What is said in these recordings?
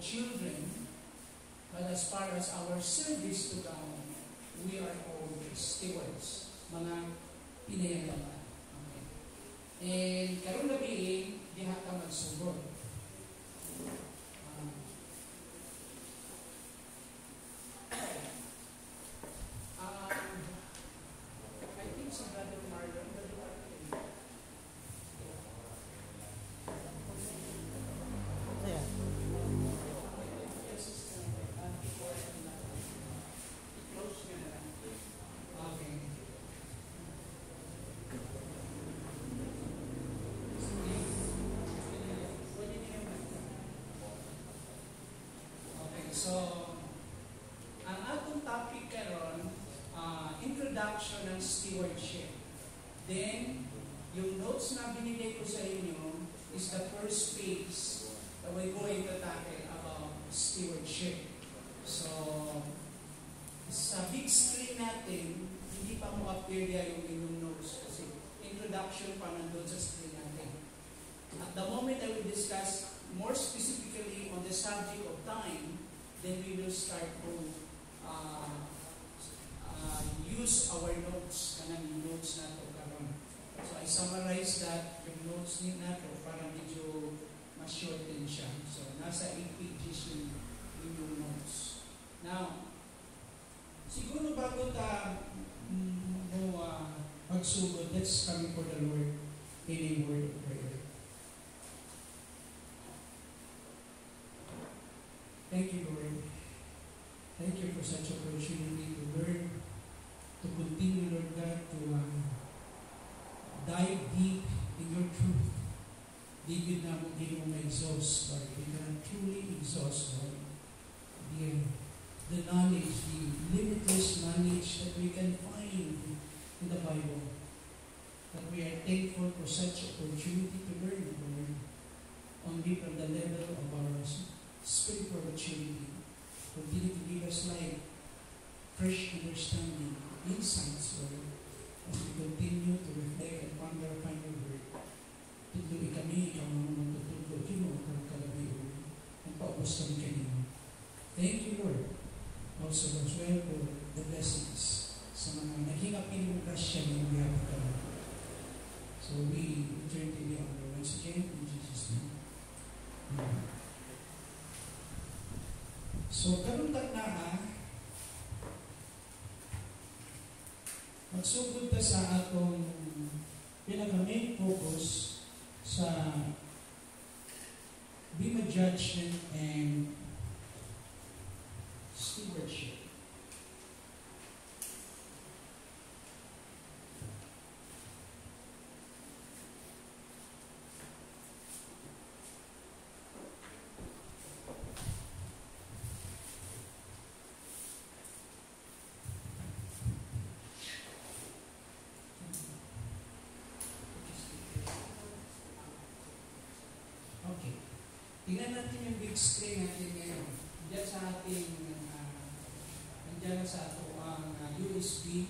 children, but as far as our service to God, we are all stewards, mga pinayalaman. Okay. And karon gabi, diha ka magsugod. I think sa Brother Marlon, so, ang atong topic karon, introduction ng stewardship. Then, yung notes na binigay ko sa inyo is the first phase that we're going to tackle about stewardship. So, sa big screen natin, hindi pa mo appear yung inyong notes kasi introduction pa nandun sa screen natin. At the moment I will discuss more specifically on the subject of time, then we will start to use our notes, kanang notes na ito karon. So I summarize that yung notes ni nato para medyo ma-shorten siya. So nasa 8 pages yung notes. Now, siguro bago ta magsugod, let's come for the Lord in a word of prayer. Thank you, Lord. Thank you for such opportunity to learn, to continue, Lord God, to dive deep in your truth. David na mo din mo ma-exhaust, Lord. We cannot truly exhaust, Lord, the knowledge, the limitless knowledge that we can find in the Bible. That we are thankful for such opportunity to learn, Lord, only from the level of our spiritual maturity. Continue to give us light, fresh understanding, insights, Lord, as we continue to reflect and ponder upon your word. Tutuloy kami, ikaw naman magtutulog, Ginoo, kung kalabi, ang paubos kami kanino. Thank you, Lord, also as well for the blessings sa mga naghingapin mong grasya ng iyong ka. So we return to the honor once again in Jesus' name. Amen. So, karuntak na magsugod ta sa atong pinaka-main focus sa Bema judgment and stewardship. Tingnan natin yung big screen natin ngayon. Diyan sa ating, nandiyan sa ato ang USB,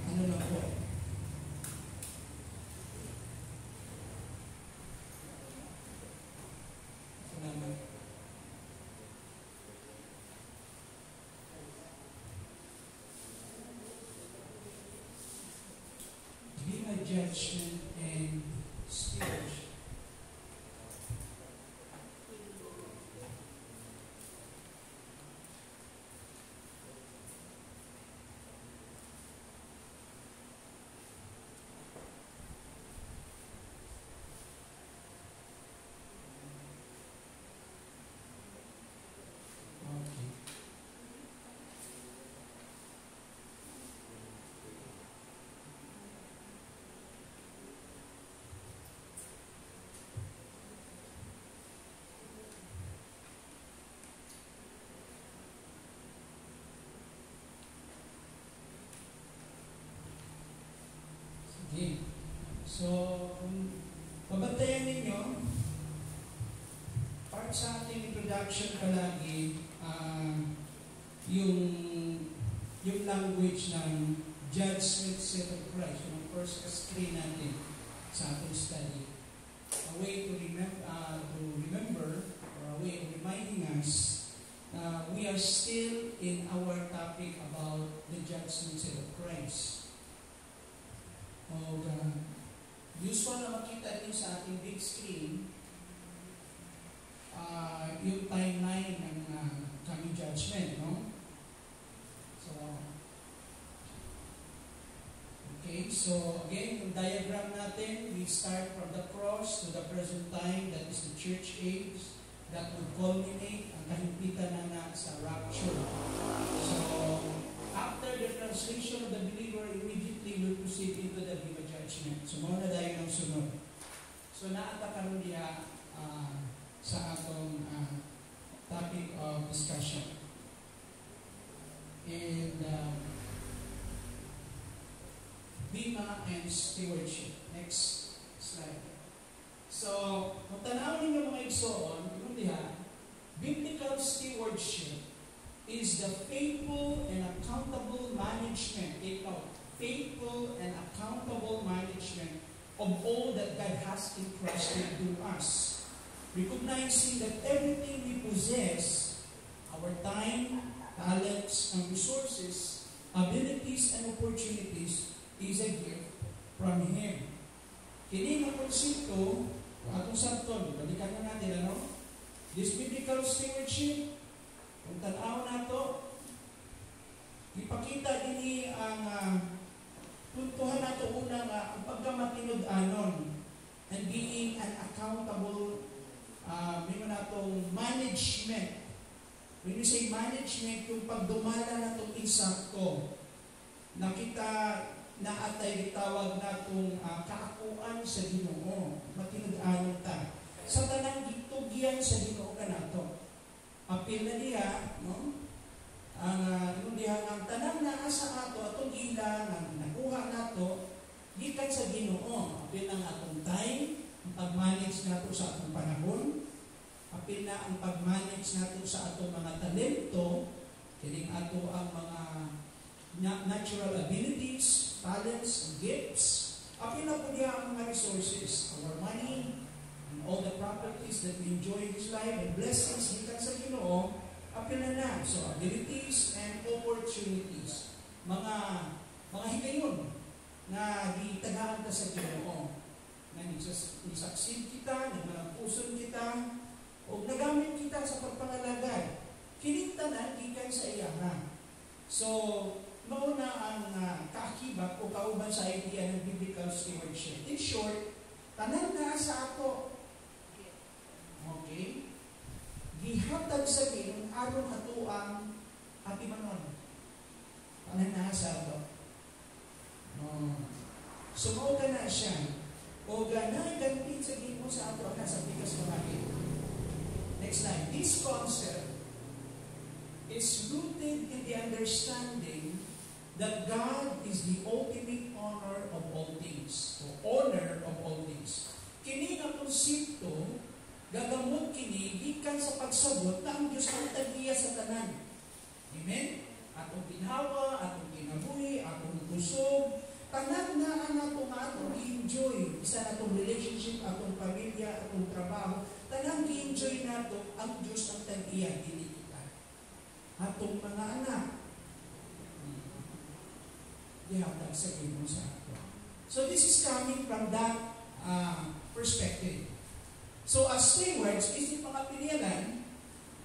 ano lang po. Ito naman. Bema judgment and stewardship. Okay. So, pabantayan ninyo, part sa ating introduction palagi, yung language ng judgment seat of Christ, yung first screen natin sa ating study. A way to remember, to recognize we are still in our topic about the judgment seat of Christ. Usual na makita niyo sa ating big screen yung timeline ng coming judgment, no? So again, yung diagram natin, we start from the cross to the present time, that is the church age, that will culminate ang kahimpitan na sa rapture. So, after the translation of the believer, immediately we'll proceed into the Viva Judgment. So, muna dahil ng sunod. So, naata karon diya sa atong topic of discussion. And Bima and stewardship. Next slide. So, kung tanawin ninyo mga igsoon, yung diha, biblical stewardship is the faithful and accountable management, faithful and accountable management of all that God has entrusted to us. Recognizing that everything we possess, our time, talents, and resources, abilities, and opportunities, is a gift from Him. Kini nga konsepto, atong sabton, balikan na natin, ano? This biblical stewardship, kung tanaw na ito, ipakita din ang puntuhan na ito una nga, ang pagkamatinud-anon and being an accountable, may na itong management. When you say management, yung pagdumala na itong insakto, nakita na atay gitawag na itong kaakuan sa Ginoo, matinud-anon ta. Sa tanang gitugyan sa Ginoo ka na ito. Apil na diya, no? Ang diya ang tanang naa sa ato, atong ilang, ang nakuha na ito, gikan sa Ginoo. Apil ang atong time, ang pag-manage na ito sa atong panahon, apil na ang pag-manage na ito sa atong mga talento, kining ato ang mga natural abilities, talents, and gifts. Apil na po diya ang mga resources, our money, and all the properties that we enjoy in this life, and blessings gikan sa Ginoo, apil na. So, abilities and opportunities. Mga higayon na gitagaan ka sa Ginoo. Na nisaksid kita, nagmalampuson kita, o nagamit kita sa pagpangalagay. Kinintanan, gikan sa iyahan. So, mauna ang kaakibak o kauban sa idea ng biblical stewardship. In short, tanan na sa ato. Okay? Gihatag sa Ginoo aron ato ang atimanon. Tanan na sa ato. So, mao ka na siya. O ganay ganit sa Ginoo sa ato ang nasa bigas pamagin. Next slide. This concept is rooted in the understanding that God is the ultimate honor of all things. O honor of all things. Kini nga konsepto, gagamot kini, gikan sa pagsabot na ang Diyos ang tagiya sa tanan. Amen? Atong ginawa, atong ginabuhi, atong kusog, tanan na atong i-enjoy. Isa na atong relationship, atong pamilya, atong trabaho, tanan i-enjoy nato ang Diyos ang tagiya, dili kita. Atong mga anak, dihatag sa Ginoo sa ato. So this is coming from that perspective. So as stewards, isip mga pinilan,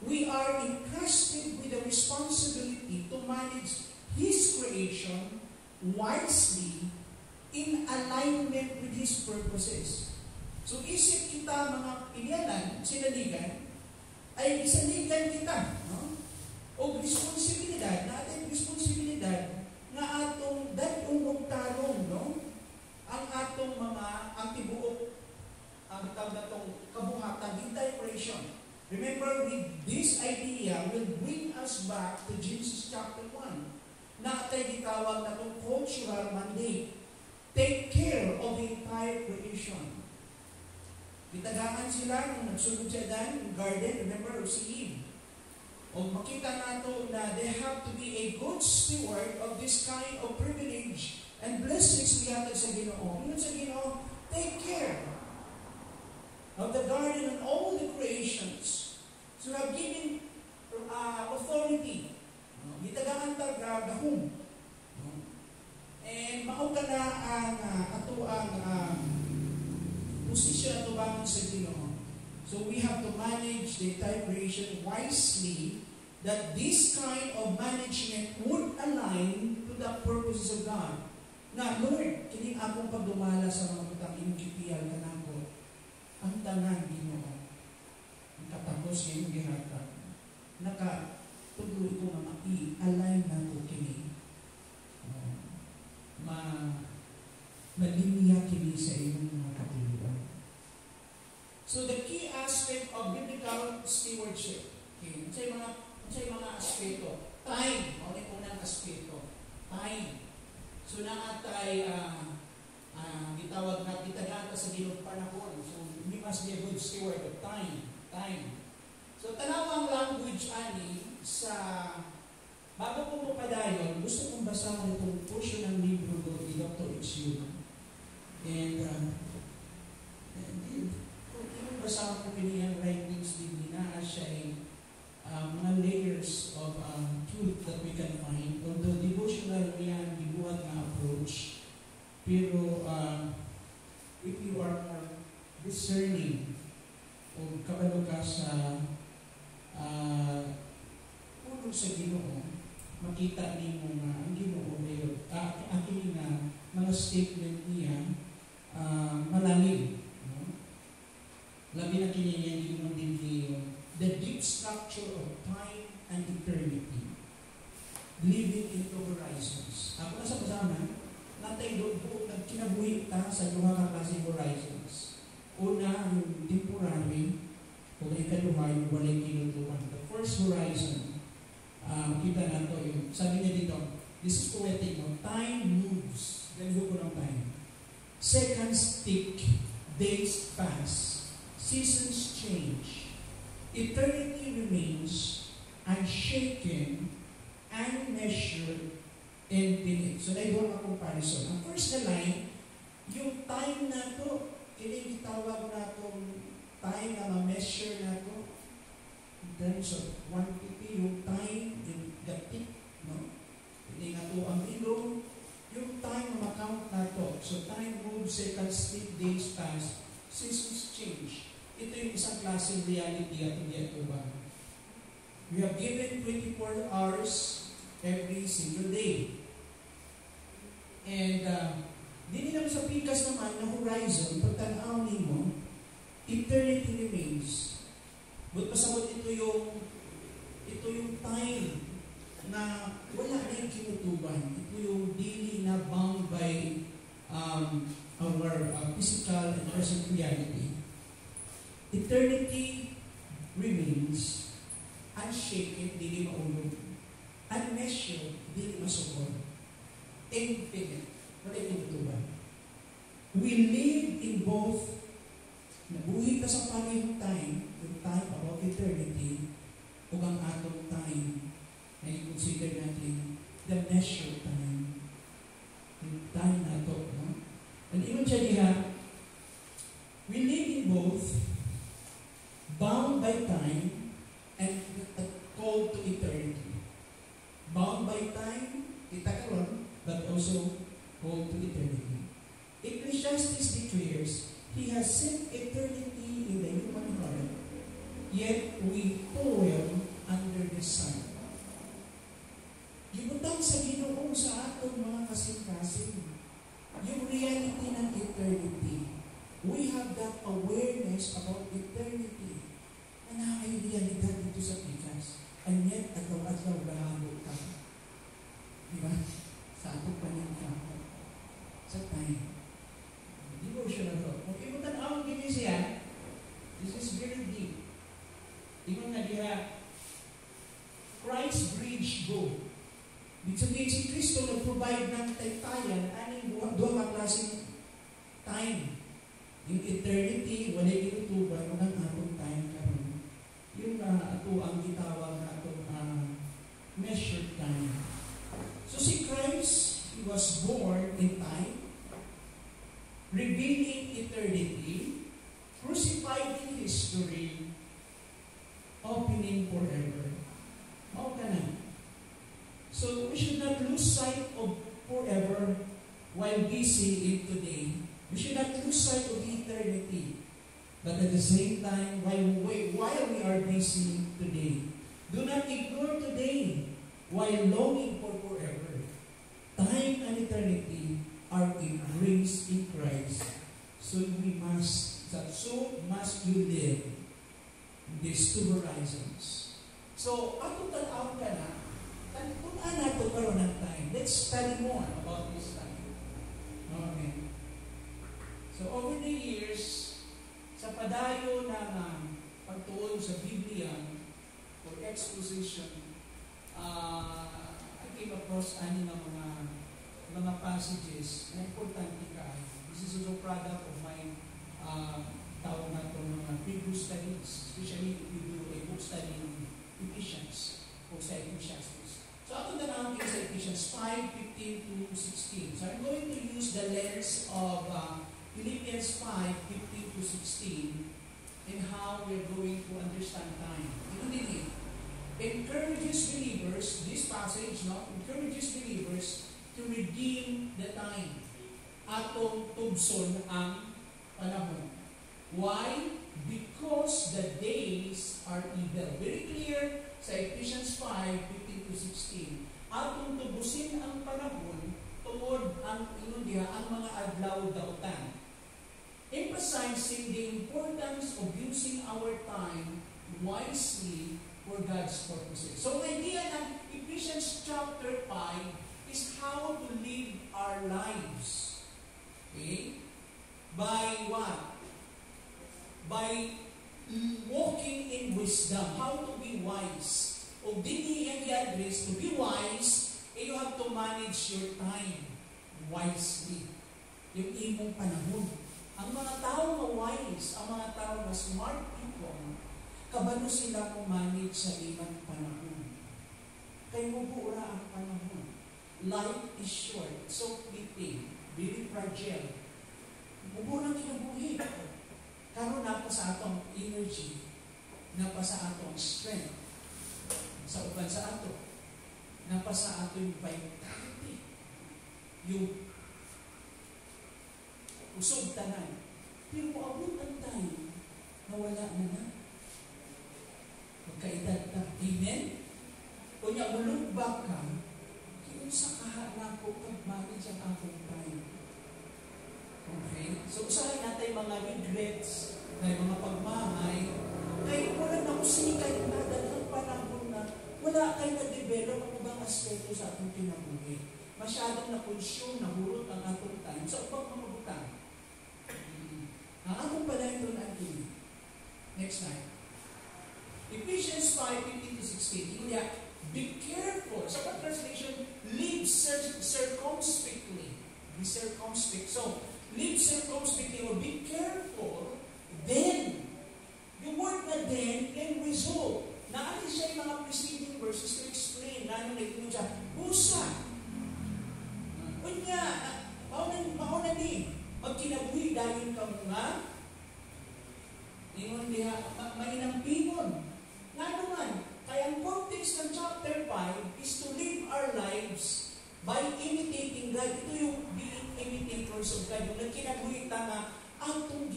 we are entrusted with the responsibility to manage His creation wisely in alignment with His purposes. So isip kita mga pinilan, sinaligan, ay isaligan kita, no? O responsibilidad, natin responsibilidad na atong datong tarong, no? Ang atong mga tibuok, ang tawag na itong kabuhatan, entire creation. Remember, with this idea will bring us back to Genesis chapter 1 na atay gitawag na itong cultural mandate. Take care of the entire creation. Gitagaan sila nung nagsunod siya dan, yung garden, remember, si Eve. O makita nato na they have to be a good steward of this kind of privilege and blessings we have sa Ginoo. Yun sa Ginoo, take care of the garden and all the creations. So I've given Gusto na tubangon sa Ginoo. So we have to manage the entire creation wisely, that this kind of management would align to the purposes of God. Na, Lord, kining akong pagdumala sa mga butang imong kipiyal kanako, ang tanan Ginoo, ang katapos ng iyong gihatag, nakatuloy ko nga i-align na ko kini. Malimiya kini sa iyong mga katuluan. So the key aspect of biblical stewardship, okay, sa mga aspeto. Time, o rin unang aspeto. Time. So naatay, gitawag na, gitagaan ka sa ginong panahon. So we must be a good steward of time. Time. So tanawang language ani sa, bago po padayon, gusto kong basahin itong portion ng libro ni Dr. H.U. And kung basahin ko piniyang writings din na siya ay mga layers of truth that we can find. Although devotional yan, gibuhat na approach. Pero if you are discerning o kabalo ka sa puno sa Ginoo, makita niyo nga ang Ginoo mayon. Aking mga statement niya malalim. No? Labi na kiniyan yung din the deep structure of time and eternity. Living into horizons. Ako na sa kasama, natay doon po, nagkinabuhi ta sa duha ka klaseng horizons. Una, yung temporary, o ikaduha, yung walay kinutuan. The first horizon, kita na to yung, sabi niya dito, this is poetic, no? Time moves. Ganito ko ng time. Seconds tick, days pass, seasons change. Eternity remains unshaken, unmeasured, infinite. So, na ibang comparison. Ang first na line, yung time na to, kinigitawag na itong time na ma-measure na to, in terms of quantity, yung time, yung tick, no? Hindi nga to ang ilong, yung time na ma-count na to. So, time moves, seconds, tick, days pass, seasons change. Ito yung isang klaseng reality at hindi ito ba? We have given 24 hours every single day. And hindi naman sa pikas naman na horizon, pagtanaw mo, eternity remains. But pasabot ito yung time na wala na yung kinutuban. Ito yung daily na bound by our physical and present reality. Eternity remains unshaken, dili maulog. Unmeasured, dili masukod. Infinite. Wala yung tutuban. We live in both, nabuhi ka sa parehong time, yung time about eternity, o ang atong time na i-consider natin the measured time. Yung time na ito. No? And even siya diha, we live in both, bound by time and called to eternity. Bound by time, itakaroon, but also called to eternity. Ecclesiastes declares, He has set eternity in the human heart, yet we toil under the sun. Gibutang sa Ginoo sa atong mga kasing-kasing, yung reality ng eternity. We have that awareness about eternity. Na ay realidad dito sa pikas. And yet, agaw-agaw bahalo ka. Diba? Sa atong paningkamot. Sa time. Devotional ko. Kung ibutan ang gini siya, this is very deep. Ingon nga diha, Christ bridge go. Ibig sabihin si Kristo nag-provide ng taytayan, aning duha klaseng time. Yung eternity, wala inutuban, walang atong time karon. Yung ato ang gitawag na atong measured time. So si Christ, He was born in time, revealing eternity, crucified in history, opening forever. Mao ka na. So we should not lose sight of forever while busy in today. We should not lose sight of eternity. But at the same time, while we are busy today, do not ignore today while longing for forever. Time and eternity are in grace in Christ. So must you live these two horizons. So, ato tanaw ka na, kung nato karoon ng time, let's study more about this time. Okay. So, over the years, sa padayo ng pagtuon sa Biblia or exposition, I came across ano ng mga passages na importante ka. This is also product of my tawag na ito mga previous studies, especially if you do a book study in Ephesians, o sa Ecclesiastes. So, ato na lang sa Ephesians 5:15 to 16. So, I'm going to use the lens of Philippians 5:15 to 16 and how we're going to understand time. It encourages believers, this passage, encourages believers to redeem the time. Atong tubson ang panahon. Why? Because the days are evil. Very clear sa Ephesians 5:15 to 16. Atong tubusin ang panahon tungod ang mga adlaw dautan. Emphasizing the importance of using our time wisely for God's purposes. So, the idea ng Ephesians chapter 5 is how to live our lives. Okay? By what? By walking in wisdom. How to be wise. O dili ang i-address, to be wise, you have to manage your time wisely. Yung imong panahon. Ang mga tao na wise, ang mga tao na smart people, kabalo sila kung manage sa imong panahon. Kaya mubura ang panahon. Life is short, so fleeting, very fragile. Mubura ang kinabuhi. Karoon na pa sa atong energy, na pa sa atong strength, sa uban sa ato, na pa sa atong vitality, yung usog tanan. Pero maabot ang time na wala na. Magkaedad ka. Amen? O niya, mulubak ka, yun sa kaharap ko pag-manage ang akong time. Okay? So, usahay natin mga regrets, mga pagmahay, kaya wala na usikay na dalang panahon na wala kayo na-develop ang ibang aspeto sa atong kinabuhi. Masyadong na-consume, nahurot ang atong time sa upang mamabutang. Ang atong pala ito na ating. Next slide. Ephesians 5:15 to 16. Kaya, be careful. Sa translation, live circumspectly. Be circumspect. So, live circumspectly or be careful. Then, yung word na then and result. Naalis siya yung mga preceding verses to explain. Lalo na ito siya, busa. Kunya, mauna din. Magkinabuhi dahil ka mga ingon diha, mainampinon. Nga naman, kaya ang context ng chapter 5 is to live our lives by imitating God. Ito yung being imitators of God. Yung nagkinabuhi ta nga, atong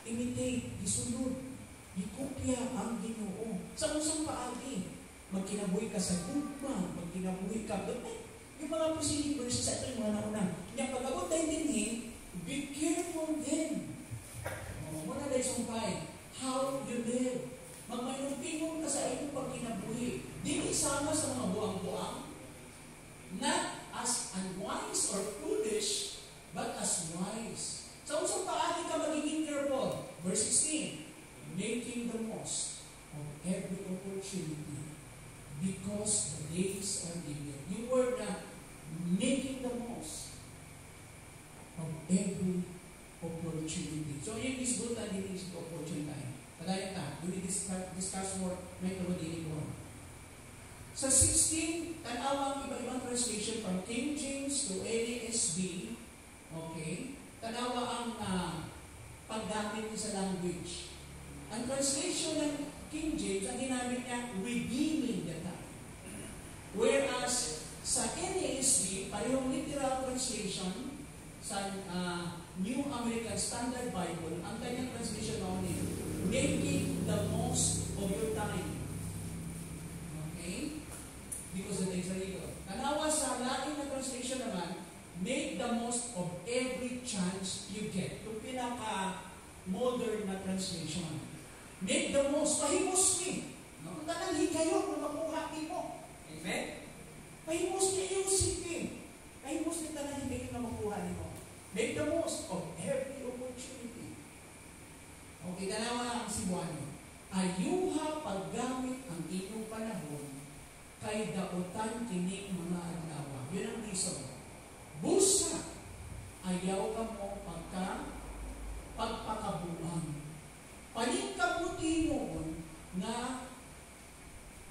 imitate, gisunod, gikopya ang Ginoo. Sa usang paagi, magkinabuhi ka sa gugma, magkinabuhi ka, yung mga preceding verses sa ito yung mga nauna. Yung pag-abot tayo din be careful then. Muna tayo sumpay, how you live. Magmayunong ka sa iyong pagkinabuhi. Di isama sa mga buang-buang. Not as unwise or foolish, but as wise. Sa usang paagi ka magiging careful. Verse 16, making the most of every opportunity because the days are evil. Yung word na making the most of every opportunity. So, yun is good and it is opportunity. Pagaya ta, we discuss more methodology more. Sa 16, tanawang iba-ibang translation from King James to NASB, okay, tanawa ang paggamit sa language. Ang translation ng King James, ang ginamit niya, redeeming the time. Whereas, sa NASB, parehong literal translation, sa New American Standard Bible, ang kanyang translation na translation. Make the most, pahimos ni. No? Tanang hikayo na makuha mo. Amen? Pahimos ni ayusin. Pahimos ni tanang hikayo na makuha mo. Make the most of every opportunity. Okay, tanawa ang Cebuano. Ayuha paggamit ang inyong panahon kay daotan kining mga adlaw. Yun ang reason. Busa, ayaw ka mo pagpakabuang. Paningkabuti noon na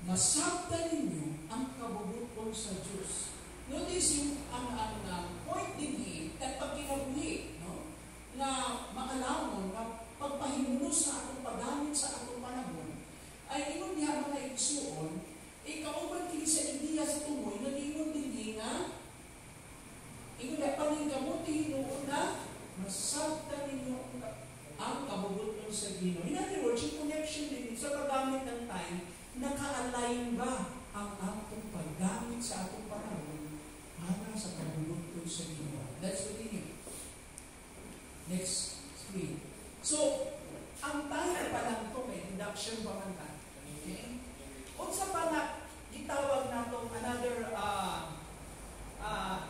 masabta ninyo ang kabubuton sa Diyos. Notice yung ang point din at pagkinabuhi, no? Na maalamon na pagpahimunos sa atong paggamit sa atong panahon ay ingon niya mga igsuon, kauban kini sa India sa tumoy, nalingon din nga, ingon na paningkabuti noon na masabta ninyo ang kabubuton sa Ginoo. In other words, yung connection din sa paggamit ng time, naka-align ba ang atong paggamit sa atong panahon para sa kabubuton sa Ginoo? That's the thing. Next screen. So, ang title pa lang ito, may induction pa man ka. Okay? Unsa pa na gitawag natong another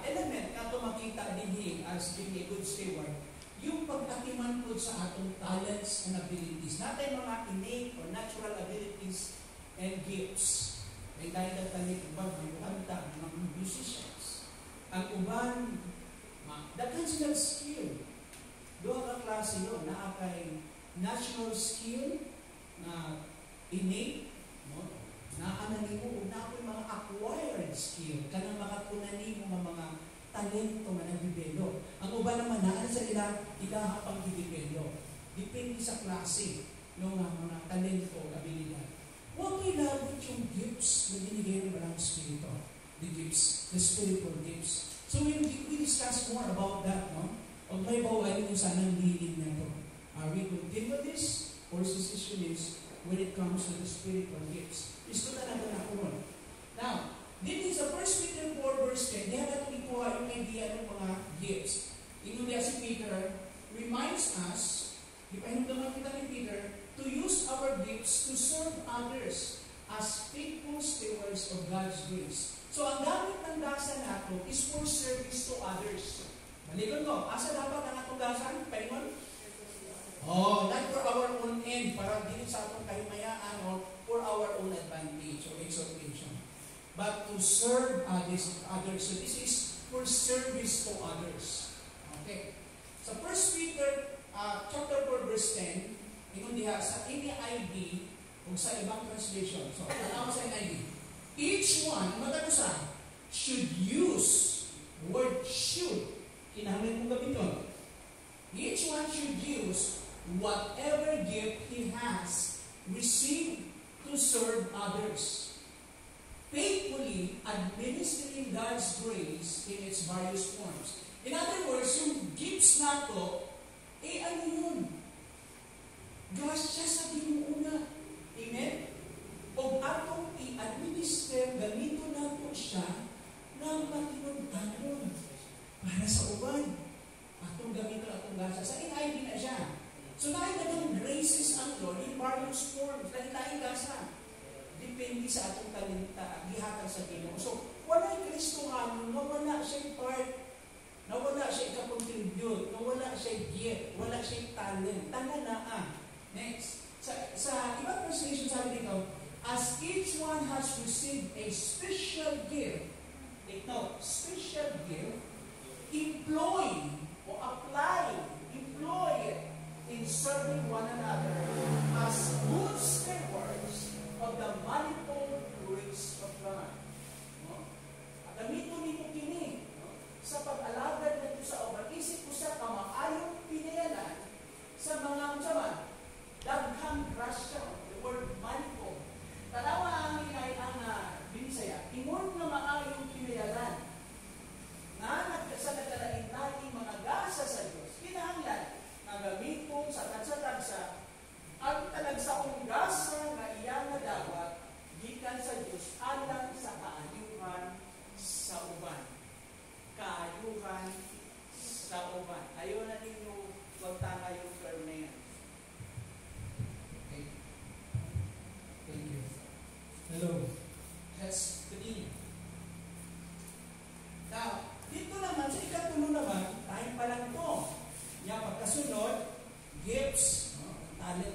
element na ito makita din as being a good steward. Yung pag-atiman po sa atong talents and abilities. Natin mga innate or natural abilities and gifts. May dahil na talit ubang mga kanta, mga musicians. Ang uban, daghan silang skill. Doon ang klase yun, na kay natural skill, na innate, no? Na ananimo, na ako'y mga acquired skill, kanang makakunan mo mga talento na nagdibelo. Ang uba naman na, sa ila pang dibelo. Depende sa klase ng mga talento o abilidad. Huwag ilabot yung gifts na binigay ng walang spirito. The gifts, the spiritual gifts. So we discuss more about that, no? Huwag may bawain yung sanang lilig na ito. Are we continue with this? Or decision is when it comes to the spiritual gifts? Isto talaga na ako. Now, this is the 1 Peter 4 verse 10. Diyan natin ikuha yung idea ng mga gifts. Ingon niya si Peter, reminds us, ipahinumdaman kita ni Peter, to use our gifts to serve others as faithful stewards of God's grace. So, ang gamit ng dasa nato is for service to others. Maligon ko, asa dapat ang atong dasan? Paingon? Not for our own end, para din sa atong kahimayaan or for our own advantage or exhortation. But to serve others. So this is for service to others. Okay. So 1 Peter chapter 4 verse 10, ingon diha sa NIV o sa ibang translation. So ano sa NIV? Each one, matagusa, should use the word should. Kinahanglan mong gamiton. Each one should use whatever gift he has received to serve others, faithfully administering God's grace in its various forms. In other words, yung gifts na to, ano yun? Grasya sa Ginoo. Amen? O atong i-administer, ganito na po siya ng matinong-tanon para sa uban. Atong gamito atong grasya. Sa NIV na siya. So, nakita graces ang Lord in various forms. Dahil gasa. Depende sa atong talenta, gihatag sa Ginoo. So, wala yung Kristohano na wala siya'y part, na wala siya'y kakontribute, na wala siya'y gift, wala siya'y talent. Tanganaan. Next. Sa ibang translation sabi dito, as each one has received a special gift, take note, special gift, employ it in serving one another as good stewards of the manifold grace of God. No? At gamito nito kini, no? Sa pag-alagad nito sa uban, isip ko sa kamaayong pinayalan sa mga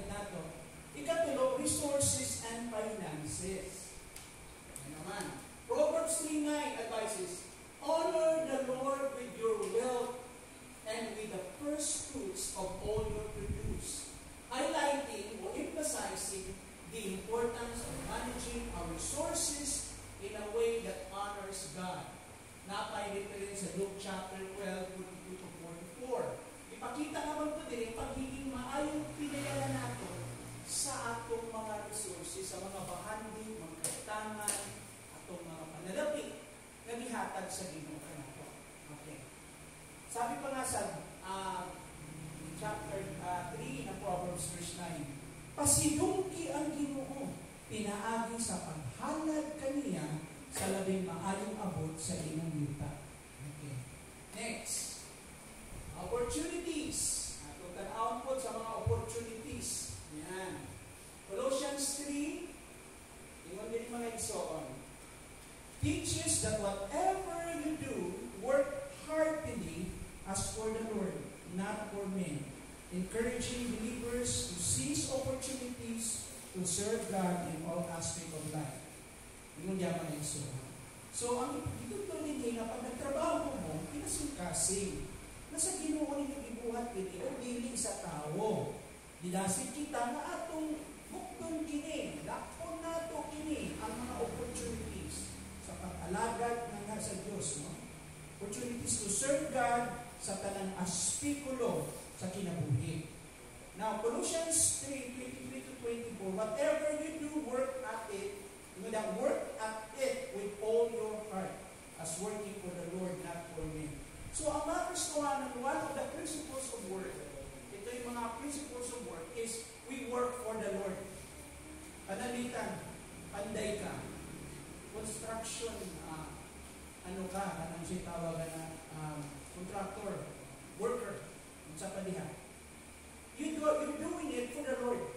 natin nato. Ikatulo, resources and finances. Ano naman? Proverbs 3:9 advises, honor the Lord with your wealth and with the first fruits of all your produce. Highlighting or emphasizing the importance of managing our resources in a way that honors God. Napay dito rin sa Luke chapter 12, 42-44. Ipakita naman ito din, pagiging maayong pinayala nato sa atong mga resources, sa mga bahandi, mga kaitangan, atong mga panalapi na gihatag sa Ginoo kanato. Okay. Sabi pa nga sa chapter 3 ng Proverbs verse 9, pasidungki ang Ginoo, pinaagi sa paghalad kaniya sa labing maayong abot sa imong yuta. Okay. Next. Opportunities. Atong tan-awon po sa mga opportunities. Yan. Colossians 3, ingon din mga igsoon, teaches that whatever you do, work heartily as for the Lord, not for men, encouraging believers to seize opportunities to serve God in all aspects of life. Ingon diyan mga igsoon. So, ang itutuloy din na pag nagtrabaho mo, pinasingkasing. Nasa Ginoo ninyo gibuhat kini o dili sa tao. Didasit kita na atong bukton kini, lakon nato kini ang mga opportunities sa pag-alagad nga sa Dios, no? Opportunities to serve God sa tanang aspikulo sa kinabuhi. Now, Colossians 3:23-24, whatever you do, work at it, work at it with all your heart, as working for the Lord, not for men. So, ang mga Kristohanan, one of the principles of work, ito yung mga principles of work, is we work for the Lord. Panalitan, panday ka. Construction, ano ka, anong siya tawagan na contractor, worker, sa padiha. You're doing it for the Lord.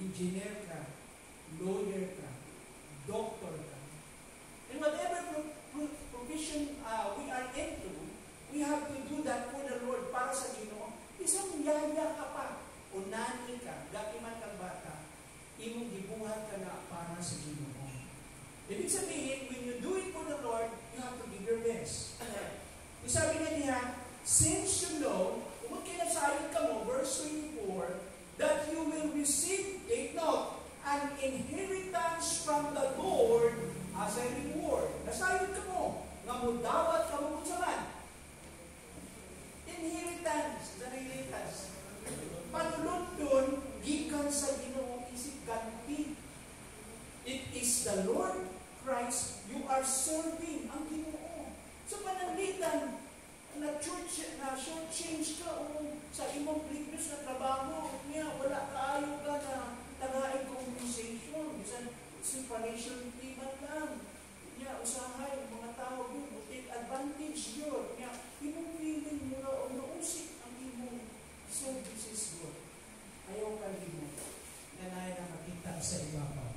Engineer ka, lawyer ka, doctor ka. And whatever provision we are into, we have to do that for the Lord para sa Ginoo. Isang yaya ka pa, o nani ka, gakiman kang bata, imong gibuhat ka na para sa Ginoo. Ibig sabihin, when you do it for the Lord, you have to give your best. Sabi nga niya, since you know, kung kinasayod ka mo, verse 24, that you will receive, take note, an inheritance from the Lord as a reward. Nasayod ka mo, nga mudawat ka mo sa man. Inheritance, inheritance. Panulod doon, gikan sa Ginoo isip ganti. It is the Lord Christ you are serving, ang Ginoo. So pananglitan, na short change ka sa imong previous na trabaho, niya, wala kaayo ka na tagaing compensation. Bisan separation payment lang. Niya, usahay, mga tao yun, take advantage yun. Niya, imong feeling mo na o nausik ang imong services yun. Ayaw ka mo na na makita sa ibabaw.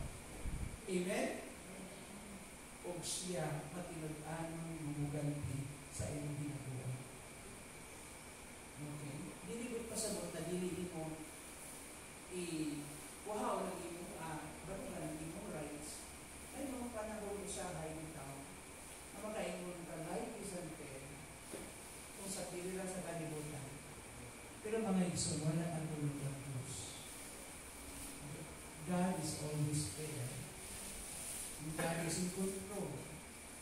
Amen? O siya matinag-an mamuganti sa imong ginagawa. Okay? Dili ko pasabot na dili mo i-wahaw ng imong ba't nga ng imong rights. Ay mga panahon usahay ng tao na makaingon ka life is unfair kung sa pili lang sa kalibutan. Pero mga iso, wala ang tulog ng Diyos. God is always fair. God is in control.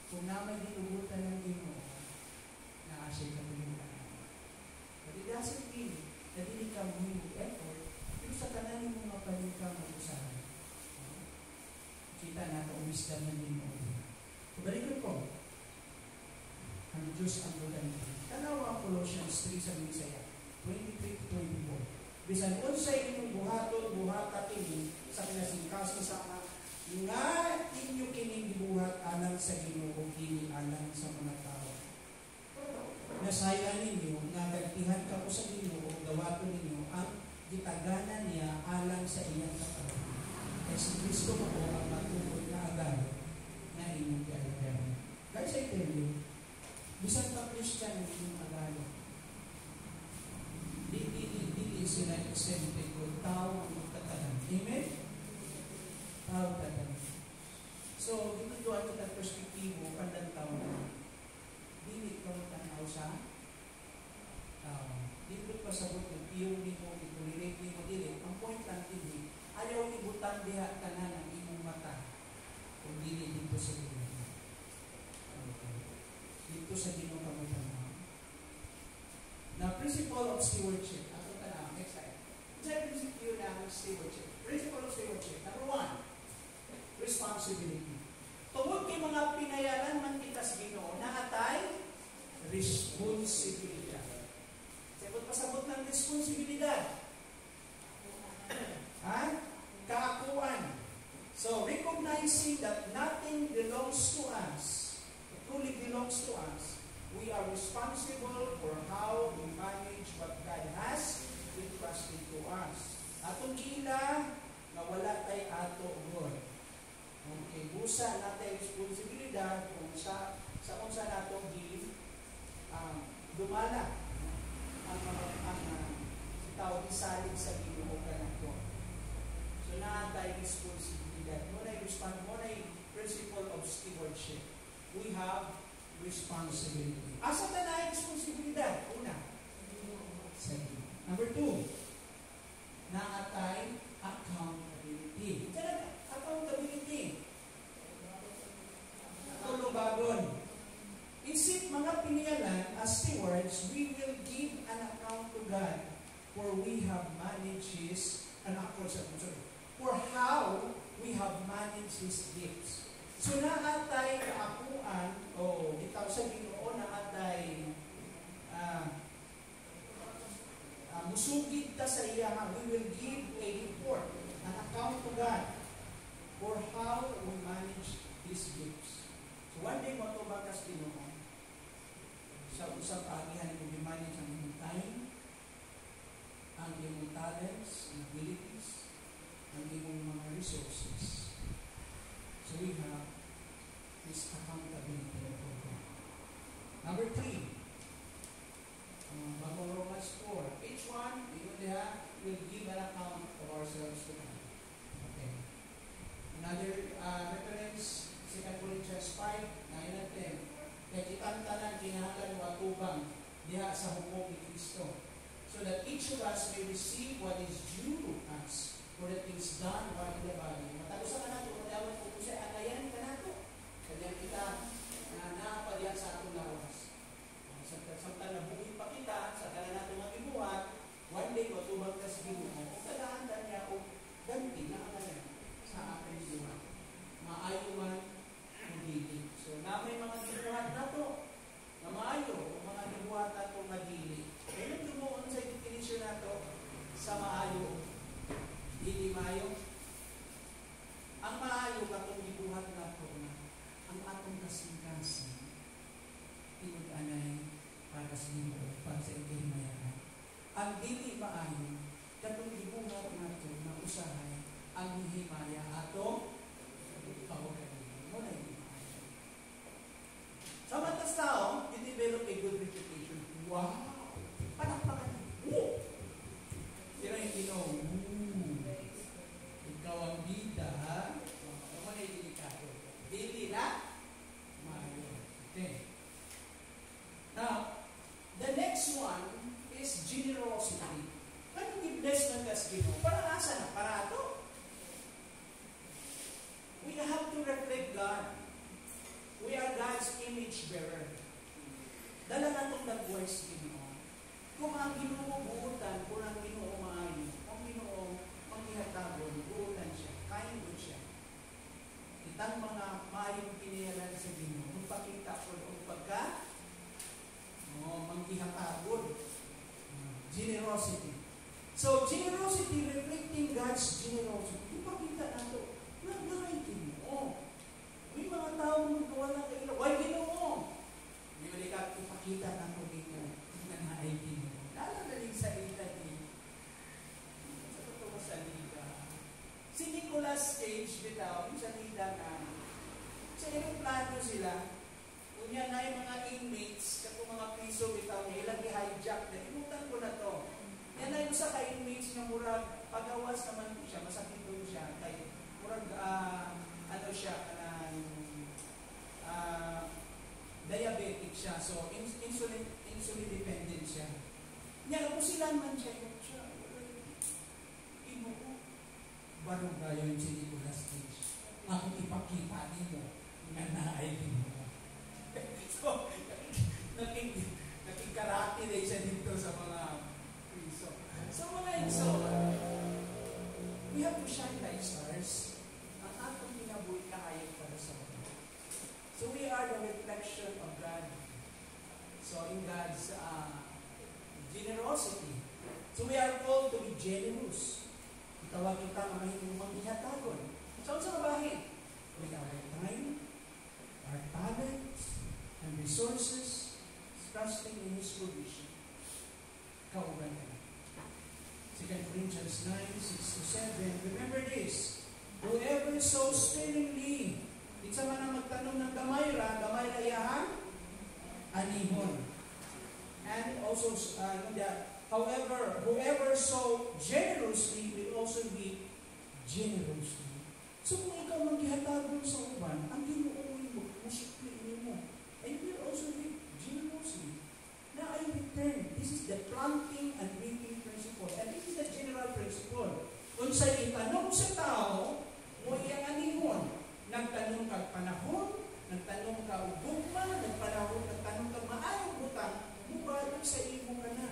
Kung naman dinubutan ng Ginoo, na-asya ka tulungan. But it doesn't mean na hindi ka mo effort, pero sa kananin mo mapalit ka mag-usahan. Kita natin ang wisdom ng Ginoo. Kabalikan ko, ang Diyos ang bulan. Tanawa ang Colossians 3 sa Misaya, 23-24. Bisan unsay inyong buhata kini sa kinasingkaso sa nga inyo kining gibuhat alang sa Ginoo kini alang sa mga tao. Nasaya ninyo nga gagtihan ka ko sa Ginoo gawaton ninyo ang gitaganan niya alang sa iyang katawan. Kaya si Kristo mo po ang matungkol na agad na inyong kailangan. Guys, I tell you, bisan pa Christian ang inyong agad. Dili sila exempted ko tao ang magtatanan. Amen? Tao tatanan. So, dito doon kita perspektibo, kandang tao na dili ko tanaw sa tao. Dito pasabot ng iyong ni mo, ito relate ni mo dili. Ang point lang din, ayaw ibutan diha tanan ang imong mata kung dili dito sa Ginoo. Okay. Dito sa Ginoo ka mo tanaw. Now, principle of stewardship. Ato tanaw, next slide. Sa principle ng stewardship. Principle of stewardship. Number 1, responsibility. Tungod kay mga pinayaran man kita sa Ginoo, naatay responsibilidad. Sabot pasabot ng responsibilidad. Ha? Kaakuan. So, recognizing that nothing belongs to us, truly belongs to us, we are responsible for how we manage what God has entrusted to us. Atong kila, na wala tay ato God. Okay, busa natin responsibilidad kung sa unsa natong dumala ang tao isalig sa Ginoo kanato. So naatay responsibilidad. Muna principle of stewardship. We have responsibility. Asa ta na responsibilidad? Una, sa Ginoo. Number 2, naatay accountability. Accountability. Tulubagon. Isip mga piniyalan, as stewards, we will give an account to God for we have managed for how we have managed His gifts. So naatay kaakuan, itaw sa Ginoo naatay musugid ta sa iya, we will give a report, an account to God for how we manage His gifts. So one day mo ito bakas Ginoo, sa usang kaagihan kung i-manage ang iyong time, ang iyong talents, abilities, ang iyong mga resources. So we have this accountability program. Number 3, Romans 4. Each one, will give an account of ourselves to God. Okay. Another reference, 2 Corinthians 5, 9 and 10. Kaya kitang tanan kinahanglan mo atubang diha sa hukom ni Kristo, so that each of us may receive what is due to us for the things done while in the body. Matagos sa kanato, kung dapat kung siya anayan kanato, kaya kita naapadiyan sa atong lawas. Samtang nabuhin pa kita, sa kanan nato magibuhat, one day matubang ka sa Ginoo, kung tadaan niya o ganti na ang yan sa aking buhat. Maayo man kung dili. So, na may mga gibuhat nato na maayo, o mga gibuhat nato na dili. Kaya nung dumuon sa definition nato sa maayo, dili maayo. Ang maayo katong gibuhat nato na ang atong kasing-kasing tinug-anay para sa Ginoo, para sa ikahimayanan. Ang dili maayo katong gibuhat nato na usahay ang himaya ato pagkakalino. Mo na hindi maayo. Sa matas tao, i-develop a good reputation. Wow! Panakpakan. Woo! Sira yung Ginoo. Ikaw ang bida, ha? Mo na yung delikado. Dili na maayo. Okay. Now, the next one is generosity. Anong i-bless ng Ginoo? Para nasa na? Para ato? We have to reflect God. We are God's image bearer. Dala na itong nag-buhay sa Ginoo. Kung ang Ginoo buutan, kung ang Ginoo maayo, ang Ginoo manghihatagon, buutan siya, kain mo siya. Itang mga maayong piniyalan sa Ginoo, magpakita ko ng pagka, manghihatagon. Generosity. So, generosity reflecting God's generosity. Ipakita na ito. Nagdaray Ginoo. May mga tao mong kawala ka ilaw. Why Ginoo? May ulikat, ipakita na ito Ginoo. Nanahay Ginoo. Lalagaling sa ita sa totoo sa liga. Si Nicolas Cage, bitaw, yung sa liga na sa aeroplano sila, kunya na yung mga inmates, kapag mga piso, bitaw, ilang i-hijack na, inutan ko na to. Yan na yung sa ka-inmates na murag, pagawas naman po siya, masakit po siya, kay murag, ano siya, diabetic siya, so insulin dependent siya. Niya, kung sila man siya, barong kayo yung si Nicolas Cage. Ako ipakita niyo nga na-ID mo. So, nakikarati na siya dito sa mga priso. So, mga iso, we have to shine like stars. Ang atong kinabuhi kaayos para sa mga. So, we are the reflection of God. So, in God's generosity. So, we are called to be generous. Tawag kita mga hinumang ihatagon. Saan sa bahay? With our time, our talents, and resources, trusting in His provision. Kauban ka na. 2 Corinthians 9:6-7. Remember this. Whoever sows sparingly, di sa man magtanong ng gamayra iyahan, anihon. And also, however, whoever sow generously will also be generously. So kung ikaw maghihatagon sa uban, ang ginuuwi mo, musukliin mo, and you will also be generously. Now I return. This is the planting and reaping principle. And this is the general principle. Kung sa itanong sa tao, mo iyang anihon. Nagtanong kag panahon, nagtanong ka ugugma, nagtanong ka maayong butang, mubalog sa imo ka na.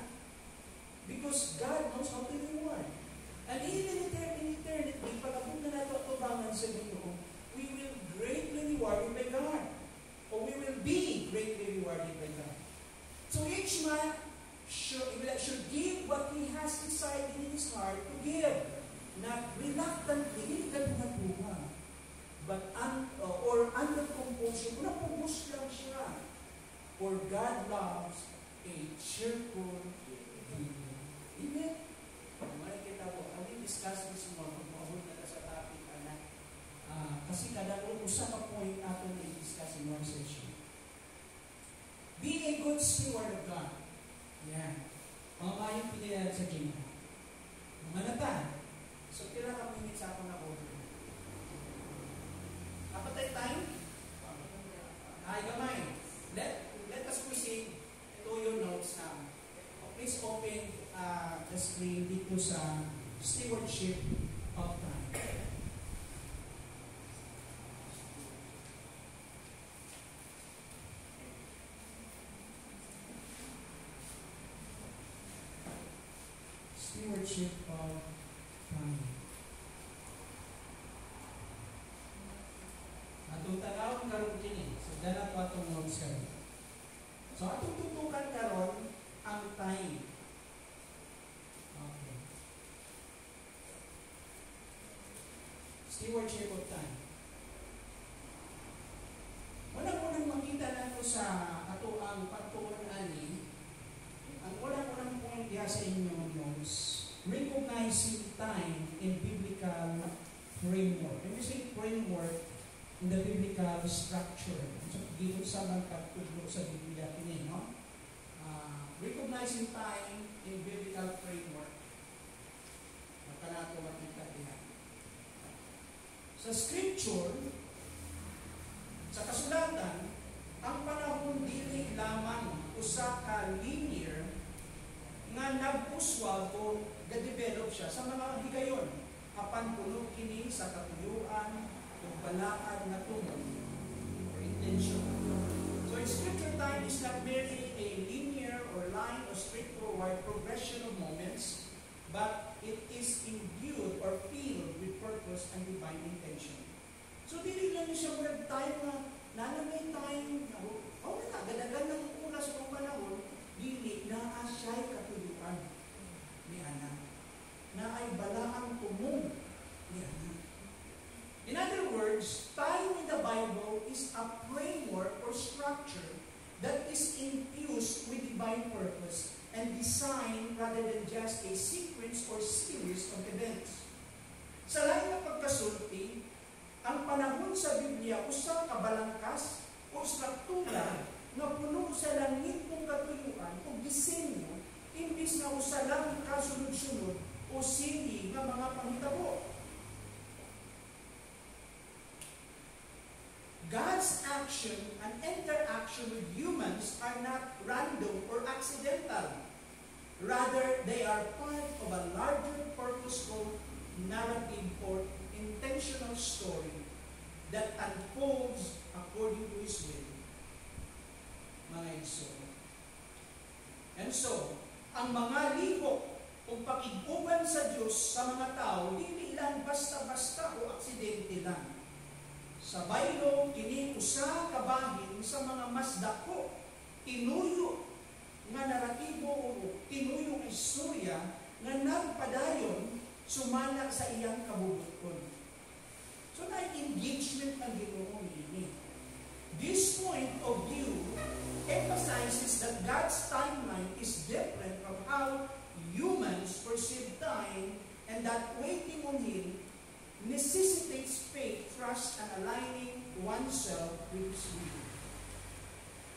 Because God knows how to reward. And even in eternity, pag-abot na nato tubangan sa Ginoo, we will greatly rewarded by God. Or we will be greatly rewarded by God. So each man should give what he has decided in his heart to give. Not reluctantly, hindi ka buha-buha. But under compulsion, napugos lang siya. For God loves a cheerful giver. Amen? Mga kita po, I will discuss this more kung maabot na sa topic, anak. Kasi kada usa ka point ato na i-discuss in one session. Be a good steward of God. Yan. Mga mayong pilihan sa Ginoo. Mga nata. So, kira ka minutes ako na order. Appetite time? Ay, gamay. Let us proceed to your notes now. Please open the screen dito sa stewardship of time. Stewardship of time. Atong tanawon karon kini. So dala pa atong notes karon. So atong tutukan karon ang time. Okay. Stewardship of time. Unang makita nato sa ato ang pagtuon ani, ang unang point diha sa inyong notes, recognizing time in biblical framework. When you say framework, in the biblical structure, so dito sa mga pagtudlo sa Biblia kini, no? Recognizing time in biblical framework. Nakalato makita diha. Sa scripture, sa kasulatan, ang panahon dili lamang usa ka linear nga nag-uswag o ga-develop siya sa mga higayon apan puno kini sa katuyuan o balaad nga tunod or intention. So in scripture, time is not merely a linear or line or straightforward progression of moments, but it is imbued or filled with purpose and divine intention. So dili lang siya murag time na nanamay time na gadagan ng oras o panahon, dili na asya'y katuyuan ni Ana, na ay balaang tumong ni Ana. In other words, time in the Bible is a framework or structure that is infused with divine purpose and designed rather than just a sequence or series of events. Sa lain ng pagkasulti, ang panahon sa Biblia usa ka balangkas o struktura na puno sa langit ng katuyuan o disenyo, imbis na usa lang kasunod-sunod o sining nga mga panghitabo. God's action and interaction with humans are not random or accidental. Rather, they are part of a larger purposeful narrative or intentional story that unfolds according to His will. Mga igsoon. And so, ang mga lihok o pakiguban sa Diyos sa mga tao, hindi lang basta-basta o aksidente lang. Sa baylo, kini usa kabahin sa mga mas dako, tinuyo nga naratibo o tinuyo nga istorya nga nagpadayon sumala sa iyang kabubuton. So na-engagement ang Ginoo ini. This point of view emphasizes that God's timeline is different from how humans perceive time, and that waiting on Him necessitates faith, trust, and aligning oneself with His will.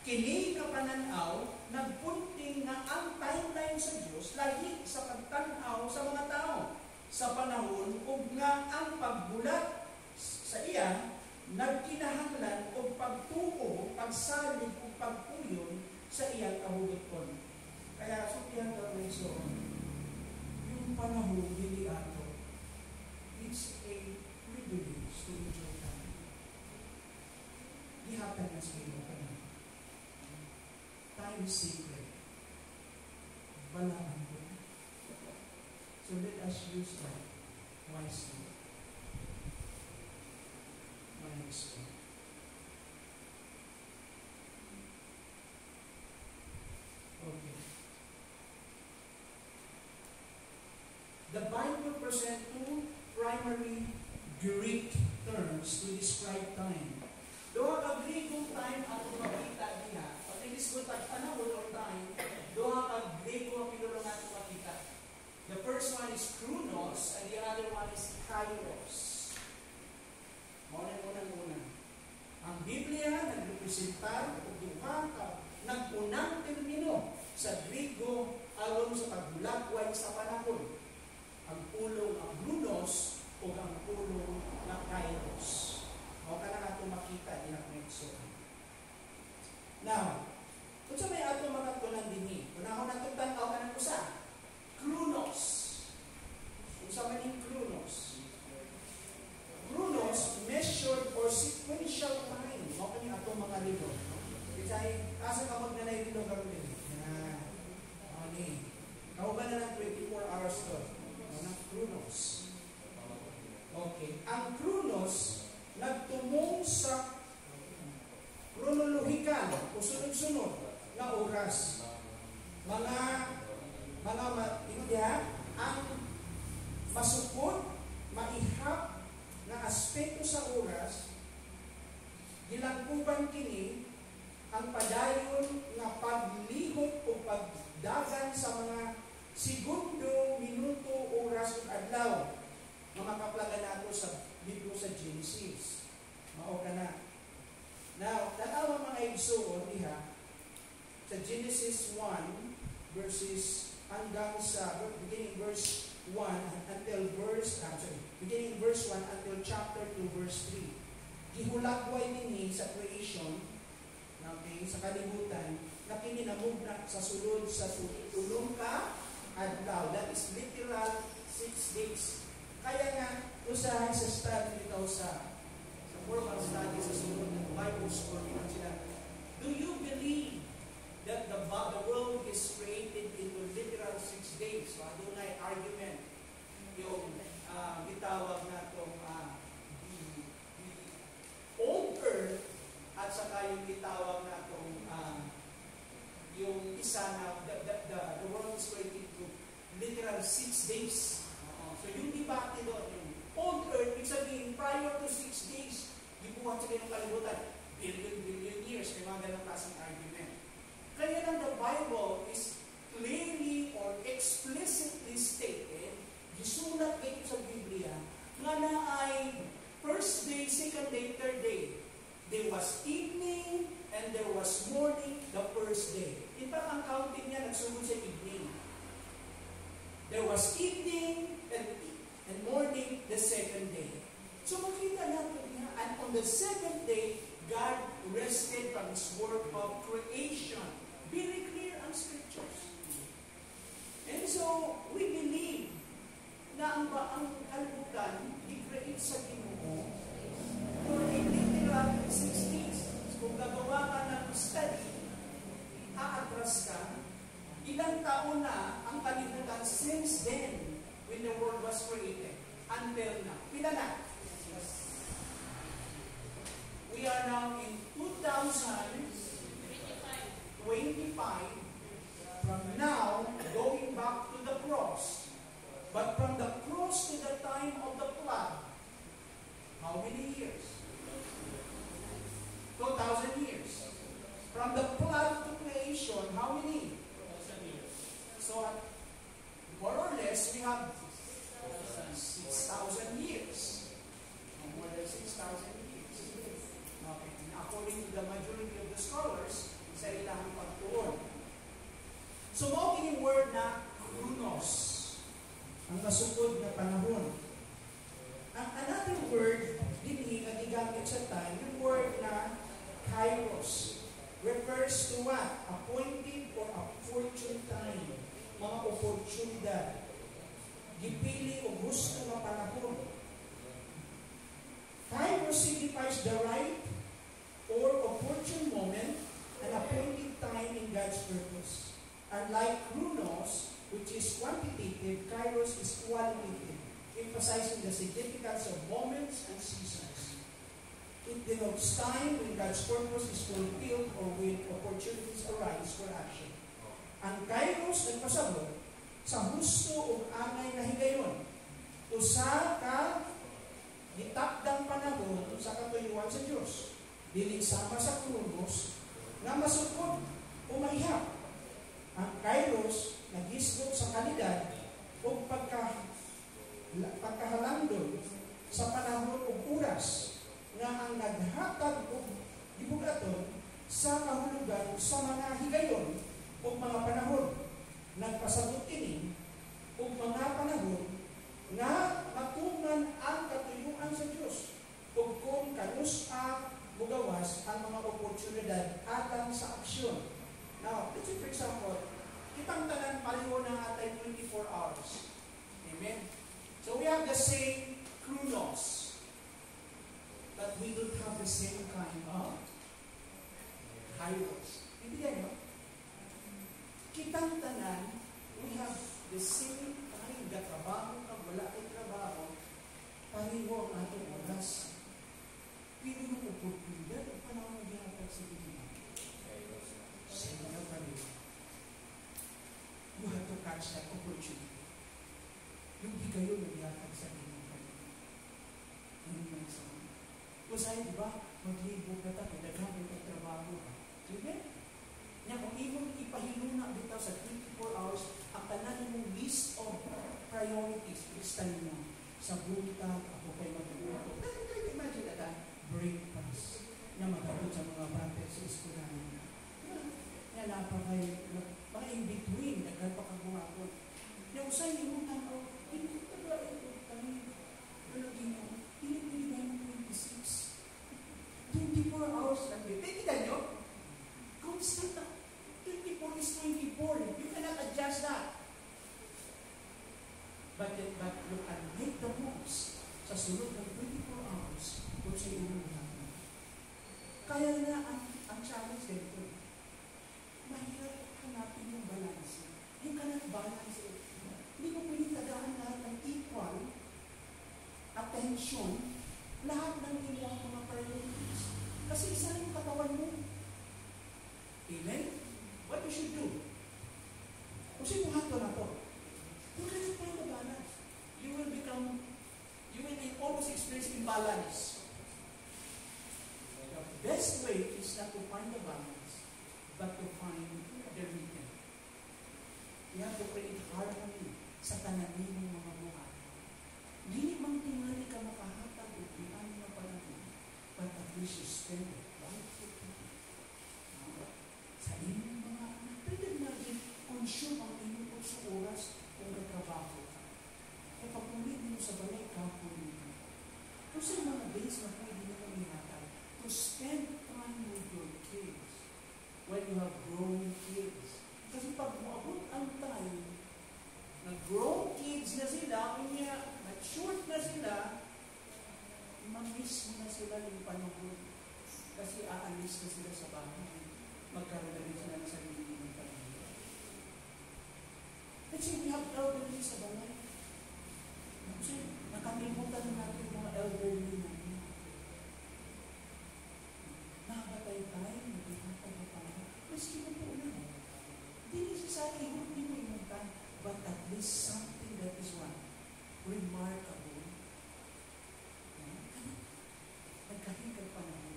Kini nga pananaw nagpunting nga ang timeline sa Dios lahi sa pagtan-aw sa mga tao sa panahon ug nga ang pagbulat sa iya nagkinahanglan og pagtuo, pagsalig ug pagpuyon sa iyang kahugoton. Kaya sukyan daw ng yung panahon dili ato, it's a privilege to enjoy time. Di happen na sa iyo ka na. Time is sacred. Balaan ko. So let us use that wisely. Wisely. Okay. The Bible presents two primary Greek terms to describe time. Doha ka Grigong time at makita diha. Pag inisgot at panahon or time, doha ka Grigo ang pinulungan at makita. The first one is Chronos and the other one is Kairos. Muna. Ang Biblia nagrepresentar o duha ka nag-unang termino sa Grigo aron sa pagbulakway sa panahon. Ang pulong ang Chronos o ang pulong ng Kairos. O ka na natin makita din ang konekson. Now, kung sa may ato mga tunan din kunahon natin tanaw ka ng usa. Chronos. Kung sa may Chronos. Chronos measured or sequential time. O ka niya ato mga libro. Kasi asa ka mag-nanay dito karoon din. Okay. Kauban na lang 24 hours to. Ang Chronos. Okay. Ang Chronos nagtumong sa kronolohikal o sunod-sunod na oras. Ang masukod, maihap na aspeto sa oras, gilangkuban kini ang padayon nga paglihok o pagdagan sa mga segundo, minuto, oras ug adlaw. Mga kaplagan nato sa libro sa Genesis. Mao ka na. Now, tanawa mga igsoon diha sa Genesis 1 verses hanggang sa beginning verse 1 until beginning verse 1 until chapter 2 verse 3. Gihulagway nini sa creation, okay, sa kalibutan, na kini namugna sa sulod sa tulong ka adlaw. That is literal 6 days. Kaya nga, usahay sa study dito sa formal study sa sunod ng Bible school, sila, do you believe that the world is created into literal 6 days? So, adunay argument yung bitawag na itong the old earth at saka yung bitawag na itong yung isa na the world is created into literal 6 days. So yung debate doon, yung old earth, ibig sabihin, prior to 6 days, gibuhat sa kanyang kalibutan, billion years, may mga ganang klaseng argument. Kaya lang the Bible is clearly or explicitly stated, gisulat ito sa Biblia, nga na ay first day, second day, third day. There was evening and there was morning the first day. In fact, ang counting niya nagsugod sa evening. There was evening, the second day. So makita natin niya, and on the seventh day, God rested from His work of creation. Very clear ang scriptures. And so, we believe na ang kalibutan i-create sa Ginoo for a literal 6 days. Kung gagawa ka ng study, aatras ka, ilang taon na ang kalibutan since then when the world was created until now. Pila na? We are now in 2025. From now, going back to the cross. But from the cross to the time of the flood, how many years? 2,000 years. From the flood to creation, how many? 2,000 years. So, more or less, we have 6,000 years. More than 6,000 years. Okay. According to the majority of the scholars, sa ilang pagtuon. So, mo yung word na chronos, ang masukod na panahon. Ang another word din na gigamit sa time, yung word na kairos, refers to what? Appointed or opportune time. Mga oportunidad. Gipili o gusto na panahon. Kairos signifies the right or opportune moment and appointed time in God's purpose. Unlike chronos, which is quantitative, kairos is qualitative, emphasizing the significance of moments and seasons. It denotes time when God's purpose is fulfilled or when opportunities arise for action. Ang kairos nagpasabot sa husto o angay na higayon. Usa ka gitakdang panahon sa katuyuan sa Diyos. Dili sama sa chronos nga masukod o maihap. Ang kairos nagisgot sa kalidad o pagkahalandon sa panahon o oras nga ang naghatag o gibugaton sa kahulugan sa mga higayon o mga panahon. Nagpasabot ini o mga panahon nga matuman ang katuyuan sa Diyos o kung kanusa bugawas ang mga oportunidad atang sa aksyon. Now, let's say for example, kitang tanan pareho ng atay 24 hours. Amen? So we have the same chronos, but we don't have the same kind of kairos. Ibigay mo? Kitang tanan, we have the same kind of trabaho, kag wala ay trabaho, pareho ang atong oras. Pero yung oportunidad, ang panahon ng ginatag sa Pilipinas. You have to catch that opportunity. Yung di kayo nagyatag sa inyong kanina. Yung mga sabi. Kung sa'yo, di ba, maglibog na tayo, naghamit ang trabaho ka. Sige? Nga, kung ipahiluna dito sa 24 hours, ang tanan mong list of priorities, listan mo sa buntag, ako kayo matulog. Imagine that, breakfast, na matapos sa mga bata sa eskwelahan. Yan, mga in-between, nagkapakagumapon. Yung usay, yung tanaw, hindi ko ba ito, nalagin mo, hindi binigay mo 26. 24 hours lang din. Tingnan nyo, constant na, 24 is 24. You cannot adjust that. But you can make the most sa sunod ng 24 hours kung sa inyong natin. Kaya na ang challenge dito, mahirap hanapin yung balance. Yung cannot balance it. Hindi mo pwedeng tagaan lahat ng equal attention, lahat ng inyong mga priorities. Kasi isa lang yung katawan mo. Amen? What you should do? Kung sino hato na to, you cannot find the balance. You will almost experience imbalance. The best way is not to find the balance, but to find the rhythm. You have to create harmony sa tananin ng mga buhay. Hindi mang tingali ka makahatag o pinano na panahon, but at least you spend it right sa inyong mga anak. Pwede natin consume ang inyong sa oras kung nagtrabaho ka. E pag ulit mo sa balay ka, kung Kasi aalis na sila sa bahay. Magkaroon na rin sila ng sarili ng pamilya. Let's say we have elderly sa bahay. Kasi nakalimutan na natin mga elderly natin. Nabatay tayo, nagkakatay tayo. Mas kinupunan. Hindi necessarily, hindi mo imuntan. But at least something that is what? Remarkable. Nagkahingkag pa naman.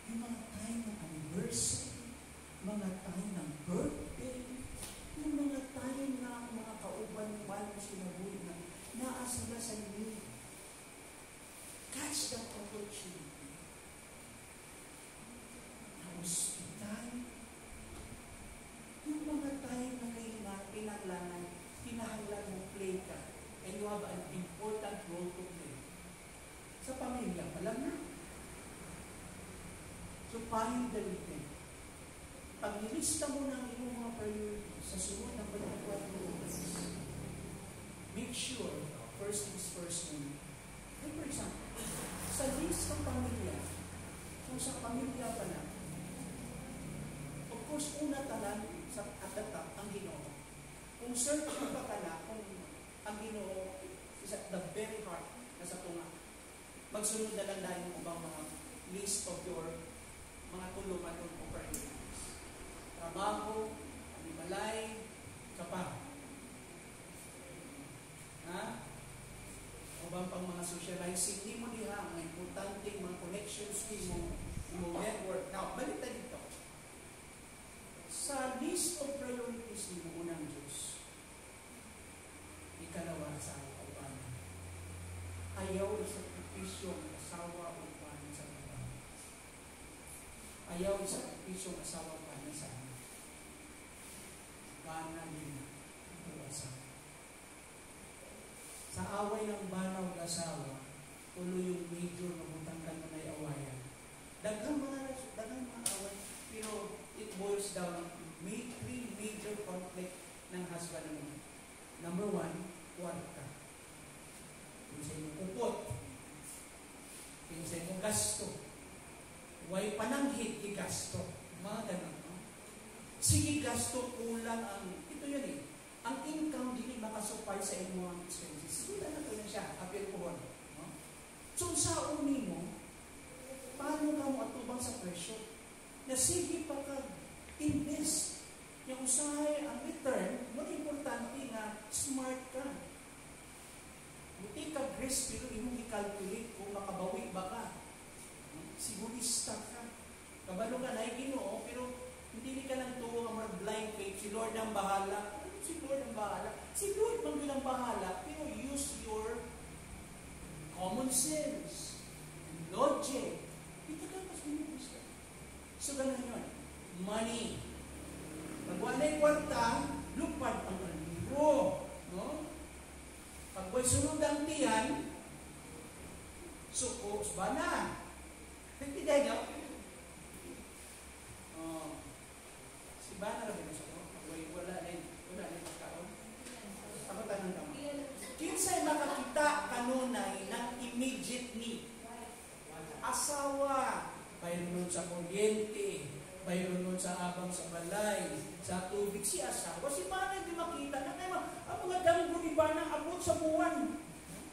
Yung mga time ng anniversary, mga time ng birthday, yung mga time na mga kauban ng mahal na sinabuhi na naasala sa inyo. Catch that opportunity. Na hospital, yung mga time na kinakailangan, kinahanglan mo play ka, and you have an important role to play. Sa pamilya, alam na. So, paano dalitin? Pag nilista mo ng iyong mga priorities sa sunod ng 24 oras, make sure, first things first mo. Like for example, sa list ng pamilya, kung sa pamilya pa na, of course, una talan sa at ang Ginoo. Kung search mo pa ka na, kung ang Ginoo is at the very heart na sa tunga, magsunod na lang dahil yung ibang mga list of your mga tulungan o priorities. Trabaho, animalay, kapa. Ha? O bang pang mga socializing, hindi mo diha, mga importante, mga connections, mo network. Now, balik tayo dito. Sa list of priorities ni mo unang Diyos, ikalawa sa upan. Ayaw sa propisyong asawa o paano sa trabaho. Ayaw sa propisyong asawa o paano sa amin. Bana din ang asawa. Sa away ng banaw ng asawa, tuloy yung major na butangkan na may awayan. Daghang mga away, pero it boils down to three major conflict ng husband and wife. Number one, kwarta. Pinsay mo kupot. Pinsay mo gasto. Way pananghit i gasto. Mga ganun. No? Sige gasto, kulang ang, ito yun eh. Ang income hindi makasupay sa inyong expenses. Wala na ito na siya. Apil ko. No? So sa uni mo, paano ka mo atubang sa presyo? Na sige pa ka invest. Yung usahay, ang return, mo importante na smart ka. Buti ka grace, pero imong i-calculate kung makabawi ba ka. Sigurista ka. Kabalo ka na Ginoo, pero hindi ka lang tuwa ang blind faith. Si Lord ang bahala. Si Lord ang bahala. Si Lord ang bahala, pero use your common sense, logic. Ito ka mas binibista. So, ganun yun. Money. Pag wala'y kwarta, lupad ang libro. No? Pag may sunod ang tiyan, sukos ba na? Nagtiday nyo? Si Bana rin sa ko. Pag may wala na pagkaon. Ako tanong ka mo. Kinsay makakita kanunay ng immediate need? Asawa. Mayroon nun sa kuryente. Mayroon nun sa abang sa balay. Sa tubig si asawa. Si Bana hindi makita na. Ang mga danggo ni Bana abot sa buwan.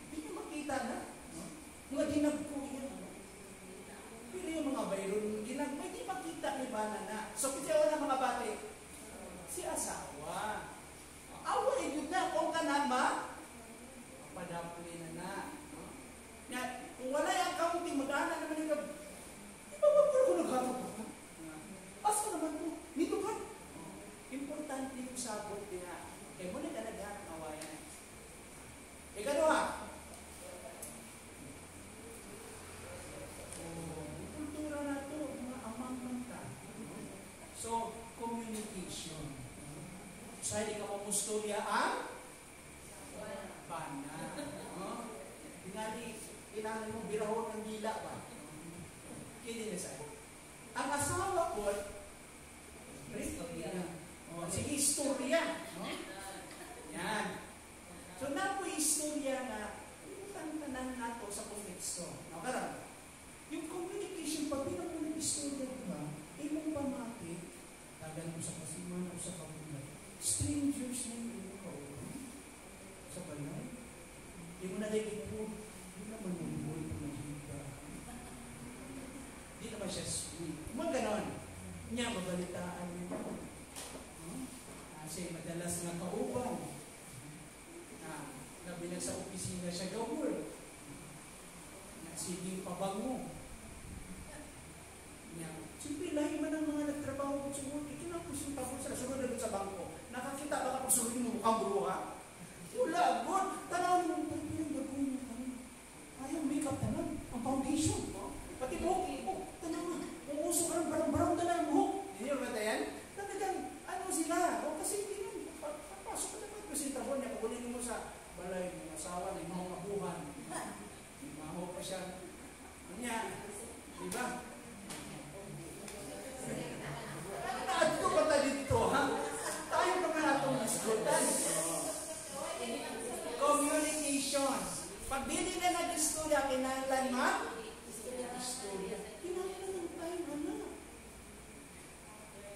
Hindi niya makita na. Mga ginagko yan. Pero yung mga mayroon ginagko, hindi makita ni Bana na. So, kaya wala mga bate. Si asawa. Away yun na. Kung ka na ba? Padapuli na. Kung wala yung accounting, mag-aana naman yung di ba ko naghatap ka? Asa naman po? Nito ka? Importante yung sabot niya. Kaya mo na talaga ang awayan. Ikano ha? Kultura na ito, mga amang manta. So, communication. So, hindi ka mamustorya ang Bana. Kailangan mo birahon ng dila ba? Kini na sa'yo. Ang asawa ko, sige, istorya. No? Yan. So, na po istorya na tanan nato sa konteksto. No, karang, yung communication, pag pinag-ulit ako sa kabulan. Strangers na yung ikaw. Sa balay. Hindi mo na rin po. Hindi naman mumuhay po ng hita. Hindi naman siya sweet. Mga ganon. Niya, mabalitaan niya. Kasi madalas nga kauban. Nabinag sa opisina siya gawin. Sige, pabango. Siyempre, lahi man ang mga nagtrabaho ko sumuli. Kinapos yung tapos sa sunod na sa bangko. Nakakita ba kapag sunod mo mukhang bruha? Wala, God. Tanawin mo, parang pinagbagoy mo kami. Ayaw make-up tanan. Ang foundation. Pati buhok, tanawa. Umuusok ka ng barang-barang tanan ang buhok. Hindi nyo ba yan? Talagang, ano sila? O kasi hindi nyo. Papasok ka naman. Kasi tabon niya, pagunin mo sa balay, mga asawa, ng mga kabuhan. Maho pa siya. Niya, diba? Naadto ba tayo dito, ha? Tayo pa nga itong nasgutan. Communication. Pagbili na nag-istorya, kinahanglan ma? Istorya. Kinahanglan ng tayo, ano?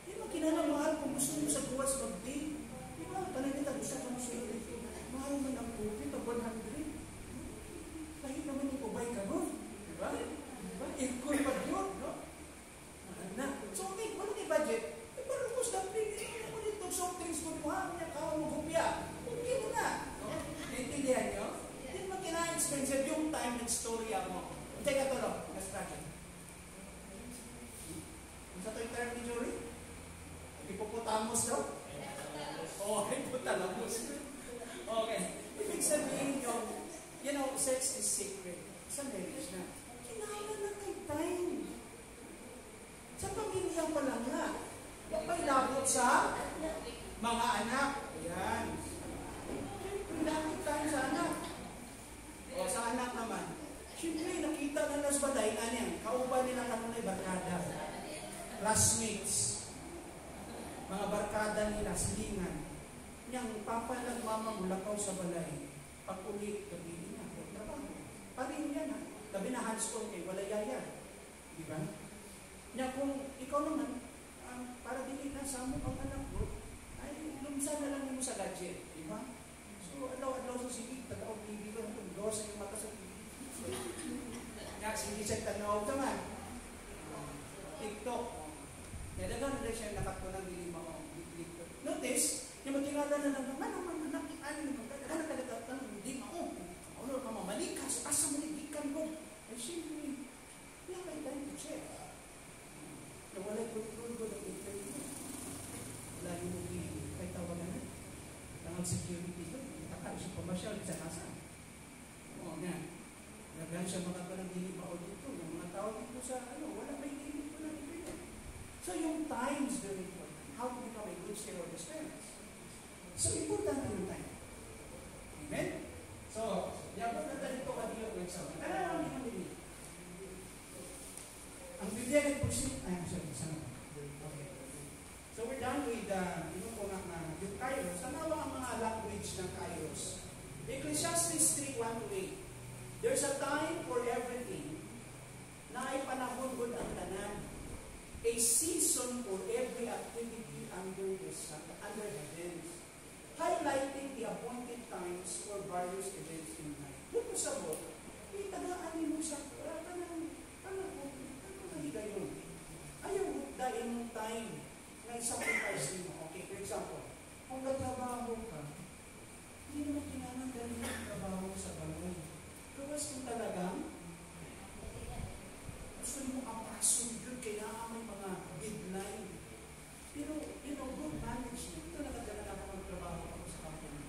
Di ba kinahanglan mahal kung gusto mo sa buwas mag-date? Di ba? Kanagita, gusto ka mo sa'yo dito. Mahal man ang COVID, ang 100. Kahit naman yung ubay ka nun. Diba? Diba? Ikul pa yun, no? Na. So, okay, walang i-budget. Eh, parang gusto na pinili mo dito. Soft drinks ko mo, ha? Kaya kawa mo gupya. Okay mo na. No? Naintindihan nyo? Hindi mo kina-expensive yung time and story mo. Teka to, no? Let's practice. Kung sa to yung term ni Jory? Hippopotamus daw? Oh, hippopotamus. Okay. Ibig sabihin nyo, you know, sex is sacred. Sa marriage na. Kinahanglan na kay time. Sa pamilya pa lang na. Pailabot sa mga anak. Yan. Ilabot tayo sa anak. O sa anak naman. Siyempre, nakita na nas balay na niyan. Kauban nila kanunay barkada. Classmates. Mga barkada nila, silingan. Yang papa lang mama mulakaw sa balay. Pag-ulit, gabi niya. Trabaho. Parin yan, ha? Gabi na handstone kay wala yaya. Diba? Niya kung ikaw naman, para dili na sa mo ang anak mo, ay lumsa na lang mo sa gadget. Diba? So, alaw-alaw sa sige, tagaw TV ko, gawa sa yung mata sa TV. Niya, sige siya tanaw naman. TikTok. Nadagan na siya nakatunan dili mo. Notice, yung matingala na lang, hindi mo. Ano ka mamalikas, asa mo nagdikan mo. Ay, siyempre, yan may time to check. Nawalay control ko ng interview mo. Wala yung movie, may tawagan na. Tangang security ko, takal siya pamasyal sa kasa. Oo nga. Naghan siya mga palang dilibaw dito. Yung mga tao dito sa, wala may dilibaw ko na dito. So, yung time is very important. How to become a good steward of his parents. So, important yung time. Amen? So, yapon na tayo ito kanila ko example. Ano naman yung Biblia? Ang Biblia nag-proceed, sorry, sana. Okay. So, we're done with, yung po nga, yung Kairos. Tanawa ang mga language ng Kairos. Ecclesiastes 3:1-8. There's a time for everything na ay panahon good ang tanan. A season for every activity under the sun, under heavens, highlighting the appointed times for various events in life. Doon mo sa mo, itagaan mo sa ano yun? Ayaw hukdain mong time na i-sacrifice mo. Okay, for example, kung nagtrabaho ka, hindi naman kailangan galing ang trabaho sa balay. Kawas kung talagang gusto mo apasun yun, kailangan may mga deadline. Pero, good management, ito nakadala na ako magtrabaho ako sa company.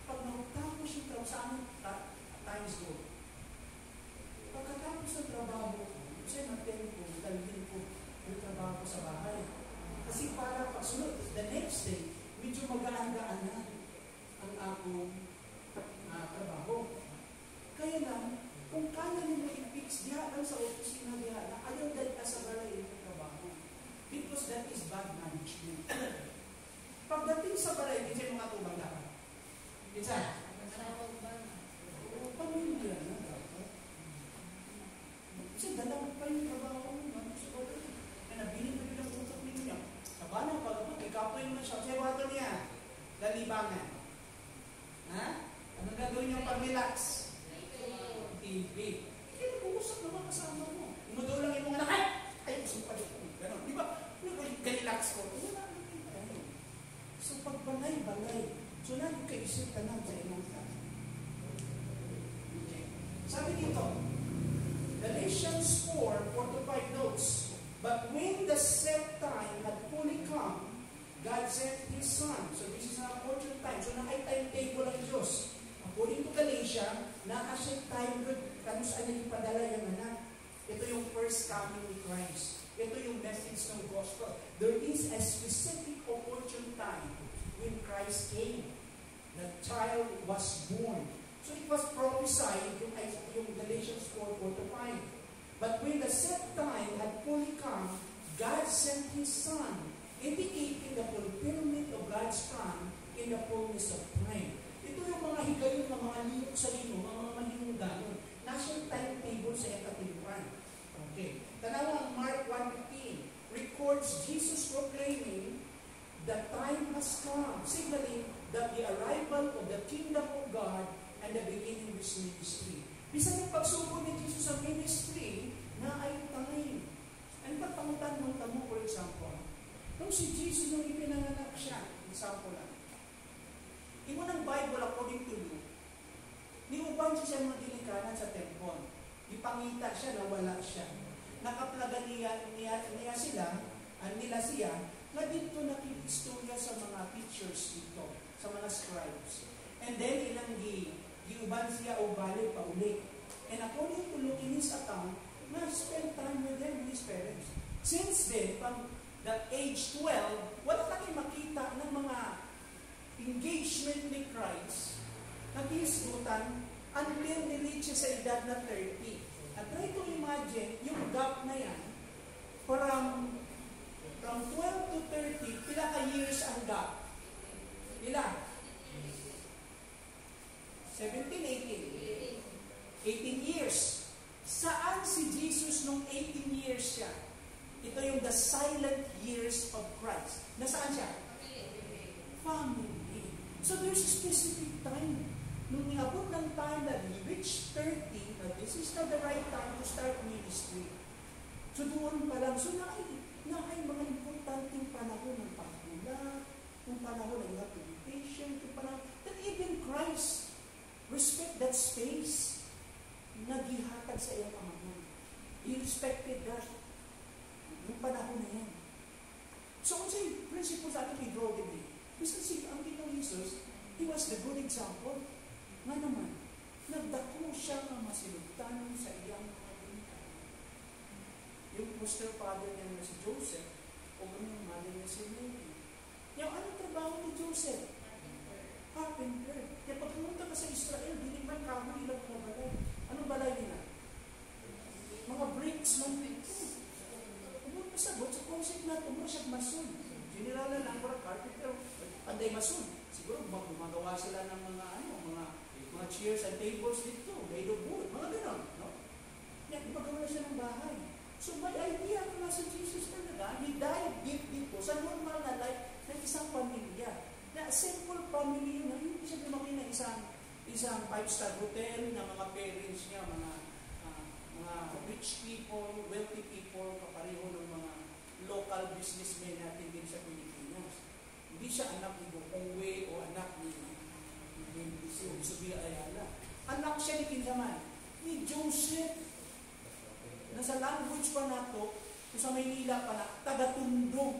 Pag nakatapos yung trabaho, saan times go? Pagkatapos ng trabaho ko, kasi natin ko, dalhin ko yung trabaho ko sa bahay. Kasi para pagsunod, the next day, medyo magaan-gaan na ang akong trabaho. Kaya lang, kung kaya nyo i-fix diha lang sa opisina diha na ayaw dahil ka sa balay yung trabaho. Because that is bad management. Pagdating sa balay, hindi siya mga tubang dapat. Isa? Pamilya na dapat. Kasi dalang pa yung trabaho mo. Kaya nabili mo yung utak ninyo. Sa bana, pag TV. Kaya nag-uusap naman kasama mo. Umudaw lang yung mga anak, ay, gusto pa rin ko. Ganon. Di ba? Relax ko. Wala naman tayo. So, pag balay. So, lagi kaisip ka na sa imong ka. Okay. Sabi dito, Galatians 4, 4-5 notes. But when the set time had fully come, God sent His Son. So this is an opportune time. So naka-timetable ang Diyos. According to Galatia, naka-set time good. Kano saan niya ipadala yung anak? Ito yung first coming ni Christ. Ito yung message ng gospel. There is a specific opportune time when Christ came. The child was born. So it was prophesied yung Galatians 4:4-5. But when the set time had fully come, God sent His Son, indicating the fulfillment of God's plan in the fullness of time. Ito yung mga higayon ng mga liyok sa lino, mga mahinungdanon. Nasa timetable sa ekatiluan. Okay. Tanawa ang Mark 1:15 records Jesus proclaiming, "The time has come," signaling that the arrival of the kingdom of God and the beginning of His ministry. Bisan yung pagsubok ni Jesus sa ministry na ay time. Ano ba pangutan mo tamo, for example? Nung si Jesus nung ipinanganak siya, example lang. Imo ng Bible according to Luke, niubang siya mga dilikanan sa temple. Ipangita siya na wala siya. Nakaplagan niya sila, nila siya, na dito nakikistorya sa mga teachers dito, sa mga scribes. And then ilang giuban siya o balik pa uli. And according to Luke in his account, na-spend time with them, with his parents. Since then, from the age 12, wala tayong makita ng mga engagement ni Christ na kisgutan until niliche sa edad na 30. At try to imagine, yung gap na yan, from 12 to 30, pila ka years ang gap? Pila? 17, 18. 18 years. Saan si Jesus nung 18 years siya? Ito yung the silent years of Christ. Nasaan siya? Family. So there's a specific time. Nung niabot ng time that he reached 30, that this is not the right time to start ministry. So doon pa lang, so naay mga importanteng panahon ng pagmula, yung panahon ng application, yung panahon, that even Christ respect that space na gihatag sa iyang amahan. He respected that. Yung panahon na yan. So, kung sa'yo, principle sa ating i-draw din eh. Bisa si ang Pinoy Jesus, he was the good example. Nga naman, nagdako siya ng masilugtanon sa iyang mga bintan. Yung foster father niya na si Joseph, o yung mother niya si Mary. Yung anong trabaho ni Joseph? Carpenter. Kaya pag pumunta ka sa Israel, hindi man kahoy ilang mga balay. Anong balay nila? Mga bricks, man bricks. Huwag masagot sa concept na ito, siya mason. General na lang, carpenter, panday mason. Siguro gumagawa sila ng mga chairs and tables dito, made of wood, mga gano'n, no? Yan, gumagawa na siya ng bahay. So may idea na sa Jesus talaga, he died deep dito sa normal na life ng isang pamilya. Na simple family yun, hindi siya lumaki na isang 5-star hotel na mga parents niya, mga rich people, wealthy people, kapareho ng mga local businessmen natin din sa Pilipinas. Hindi siya anak ni Bukongwe o anak ni Subia Ayala. Anak siya ni Kinsaman, ni Joseph. Nasa language pa na ito, kung sa Maynila pa na, taga-tundong.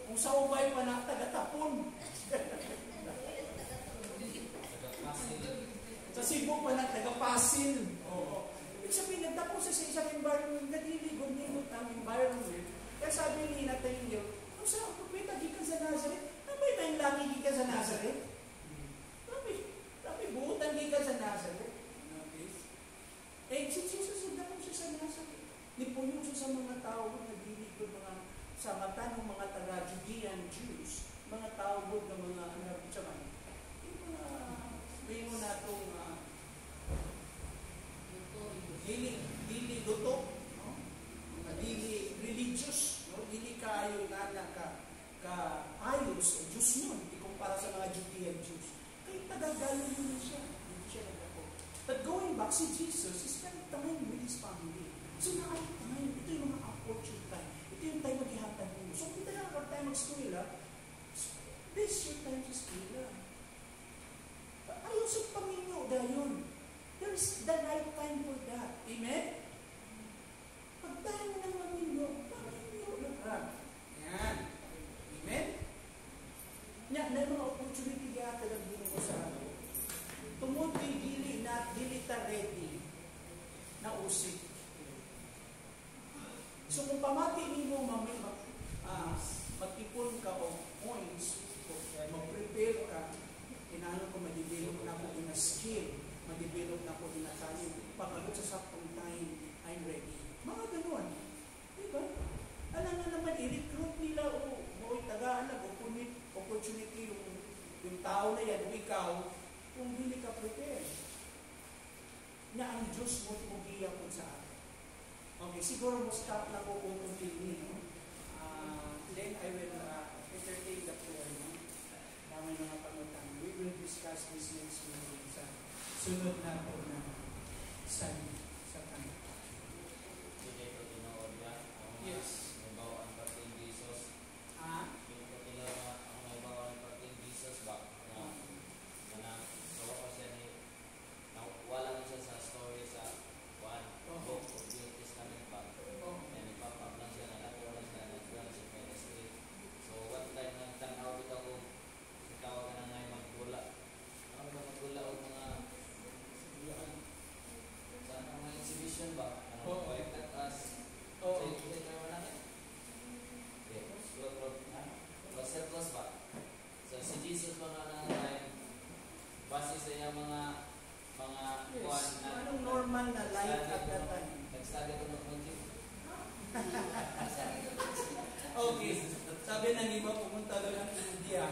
Kung sa Ubay pa na, taga-tapon. Sa Cebu pa na, taga-pasil. Oo. Ibig sabihin, nagtapos sa isang environment, nagiligon-ligot ang environment. Kaya sabi ni Nathaniel, kung sa propeta, gikan sa Nazareth, nabay tayong lagi gikan sa Nazareth? Sabi, buutan gikan sa Nazareth. Eh, si Jesus, nagtapos siya sa Nazareth. Nipunyong siya sa mga tao, nagliligod sa mata ng mga taga-Judean Jews, mga tawag ng mga Arab-Chaman. Yung mga may mo na itong dili luto, no? Dili religious, no? Dili kayo na ka-ayos o Diyos nun, ikumpara sa mga Judean Jews. Kaya taga-galo na siya. Hindi siya nagdako. But going back, si Jesus, he spent time with his family. So time, ito yung mga opportune time. Ito yung time mag-ihatan mo. So kung tayo ang time mag-eskwela, this your time sa eskwela. Ayun sa Panginoon dayon. There is the right time for that. Amen? Pag tayo mo ng Panginoon lang. Yan. Amen? Yan, na mga opportunity yata lang din ko sa ano. Tungod kay dili ta ready na usik. So kung pamati nimo matipon ka o points, mag-prepare ka, inano ko ma-develop na ko in a skill, ma-develop na ko in a talent, pagkagot sa saktong time, I'm ready. Mga ganun. Diba? Alam na naman, i-recruit nila o tagaan na, opportunity yung tao na yan, o ikaw, kung hindi ka prepare. Na ang Diyos mo tumigiya po sa akin. Okay, siguro mo stop na po kung continue, no? Then I will entertain the prayer, no? Dami mga pangutan. We will discuss this next week sa sunod na po na study sa kanila. Yes. Okay, sabi ng iba pumunta doon ng India.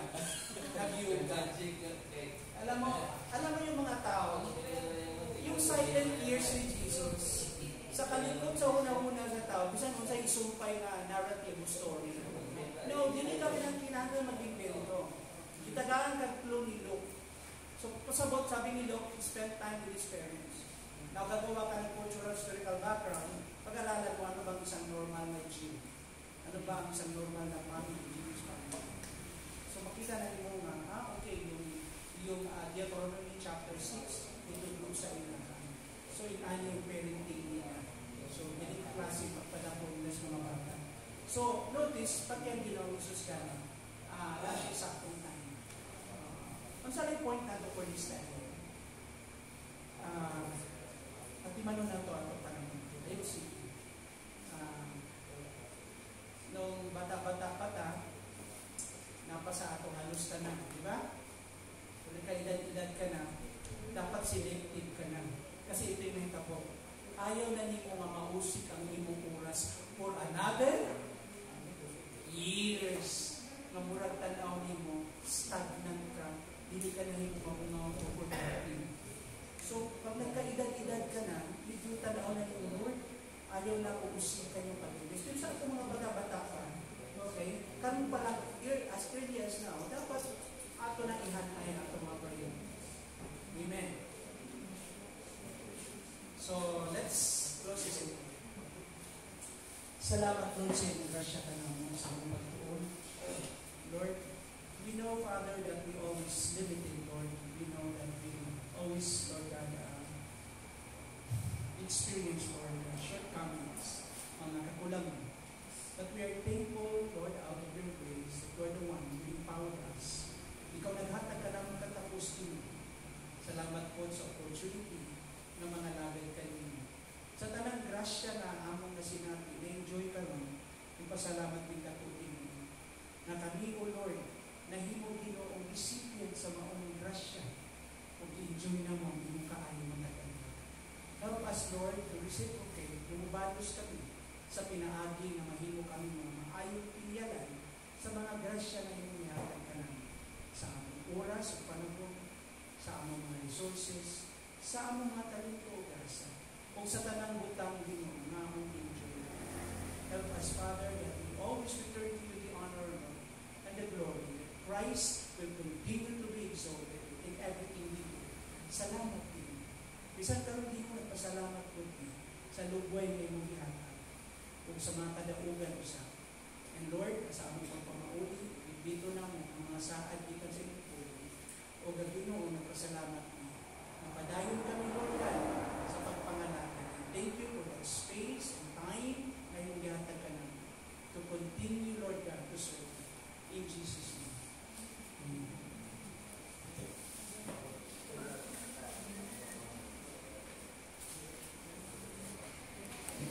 Alam mo yung mga tao, yung silent years ni Jesus, sa kalikot sa una-una sa tao, bisan kung sa isumpay na narrative story. No, dili kami ng kinahanglan mag-invento. Itagaan kaglo ni Luke. So, pasabot, sabi ni Luke, spend time with his parents. Nakagawa ka ng cultural historical background, pag-alalan mo ano bang isang normal na Jew. Ano ba ang isang normal na family Jewish family? So makita na mo nga, okay, yung Deuteronomy chapter 6, itutulong sa ilahan. So ano yung parenting niya. So ganito klase pagpadapon nila sa mga bata. So notice, pati ang ginawa ni Jesus ka na, last exactong time. Ang saling point na ito for this time. Pati manon na ito, ato pa naman. Ayun si nung bata-bata napasa atong halos ka na, di ba? Kung edad ka na, dapat selective ka na. Kasi ito yung tapo. Ayaw na niyo nga mausik ang imong oras for another years. Namurag tanaw nimo, stagnant ka, hindi ka na niyo mabungaw opportunity. So, pag nagka-edad-edad ka na, medyo tanaw na niyo, Lord, ayaw na uusikan yung pag-ibig. Yung sa itong mga bata-bata pa, okay, kami pala, as early as now, dapat ato na ihanay ang itong mga prayer. Amen. So, let's close this in. Salamat, Lord, sa inyo. Grasya ka naman sa mga pagtuon. Lord, we know, Father, that we always limited, Lord. We know that we always, Lord God, experience, Lord, shortcomings, mga kakulangan. But we are thankful, Lord, out of your grace, that you are the one who empowered us. Ikaw naghatag ka naman katapos din. Salamat po sa opportunity ng mga label kanina. Sa tanang grasya na among na sinabi, na-enjoy ka lang, ipasalamat din ka po din. Na kami, O Lord, nahimo Ginoong recipient sa maong grasya, o i-enjoy naman, hindi mo kaayo mga kanina. Help us, Lord, to reciprocate, lumubalos kami sa pinaagi na mahimo kami mga maayong pinyalan sa mga grasya na hinihatag ka namin. Sa among oras o panahon, sa among mga resources, sa among mga talento o grasa, o sa tanang butang din mo na among enjoy. Help us, Father, that we always return to you the honor and the glory that Christ will continue to be exalted in everything we do. Salamat din. Bisan sa lugway nga imong gihatag ug sa mga kadaugan usa. And Lord, sa among pagpamauli, bito na mo ang mga saad gikan sa imong puli. O Ginoo, nagpasalamat mo. Napadayon kami, Lord God, sa pagpangalakan. And thank you for that space and time na imong gihatag ka namin to continue, Lord God, to serve.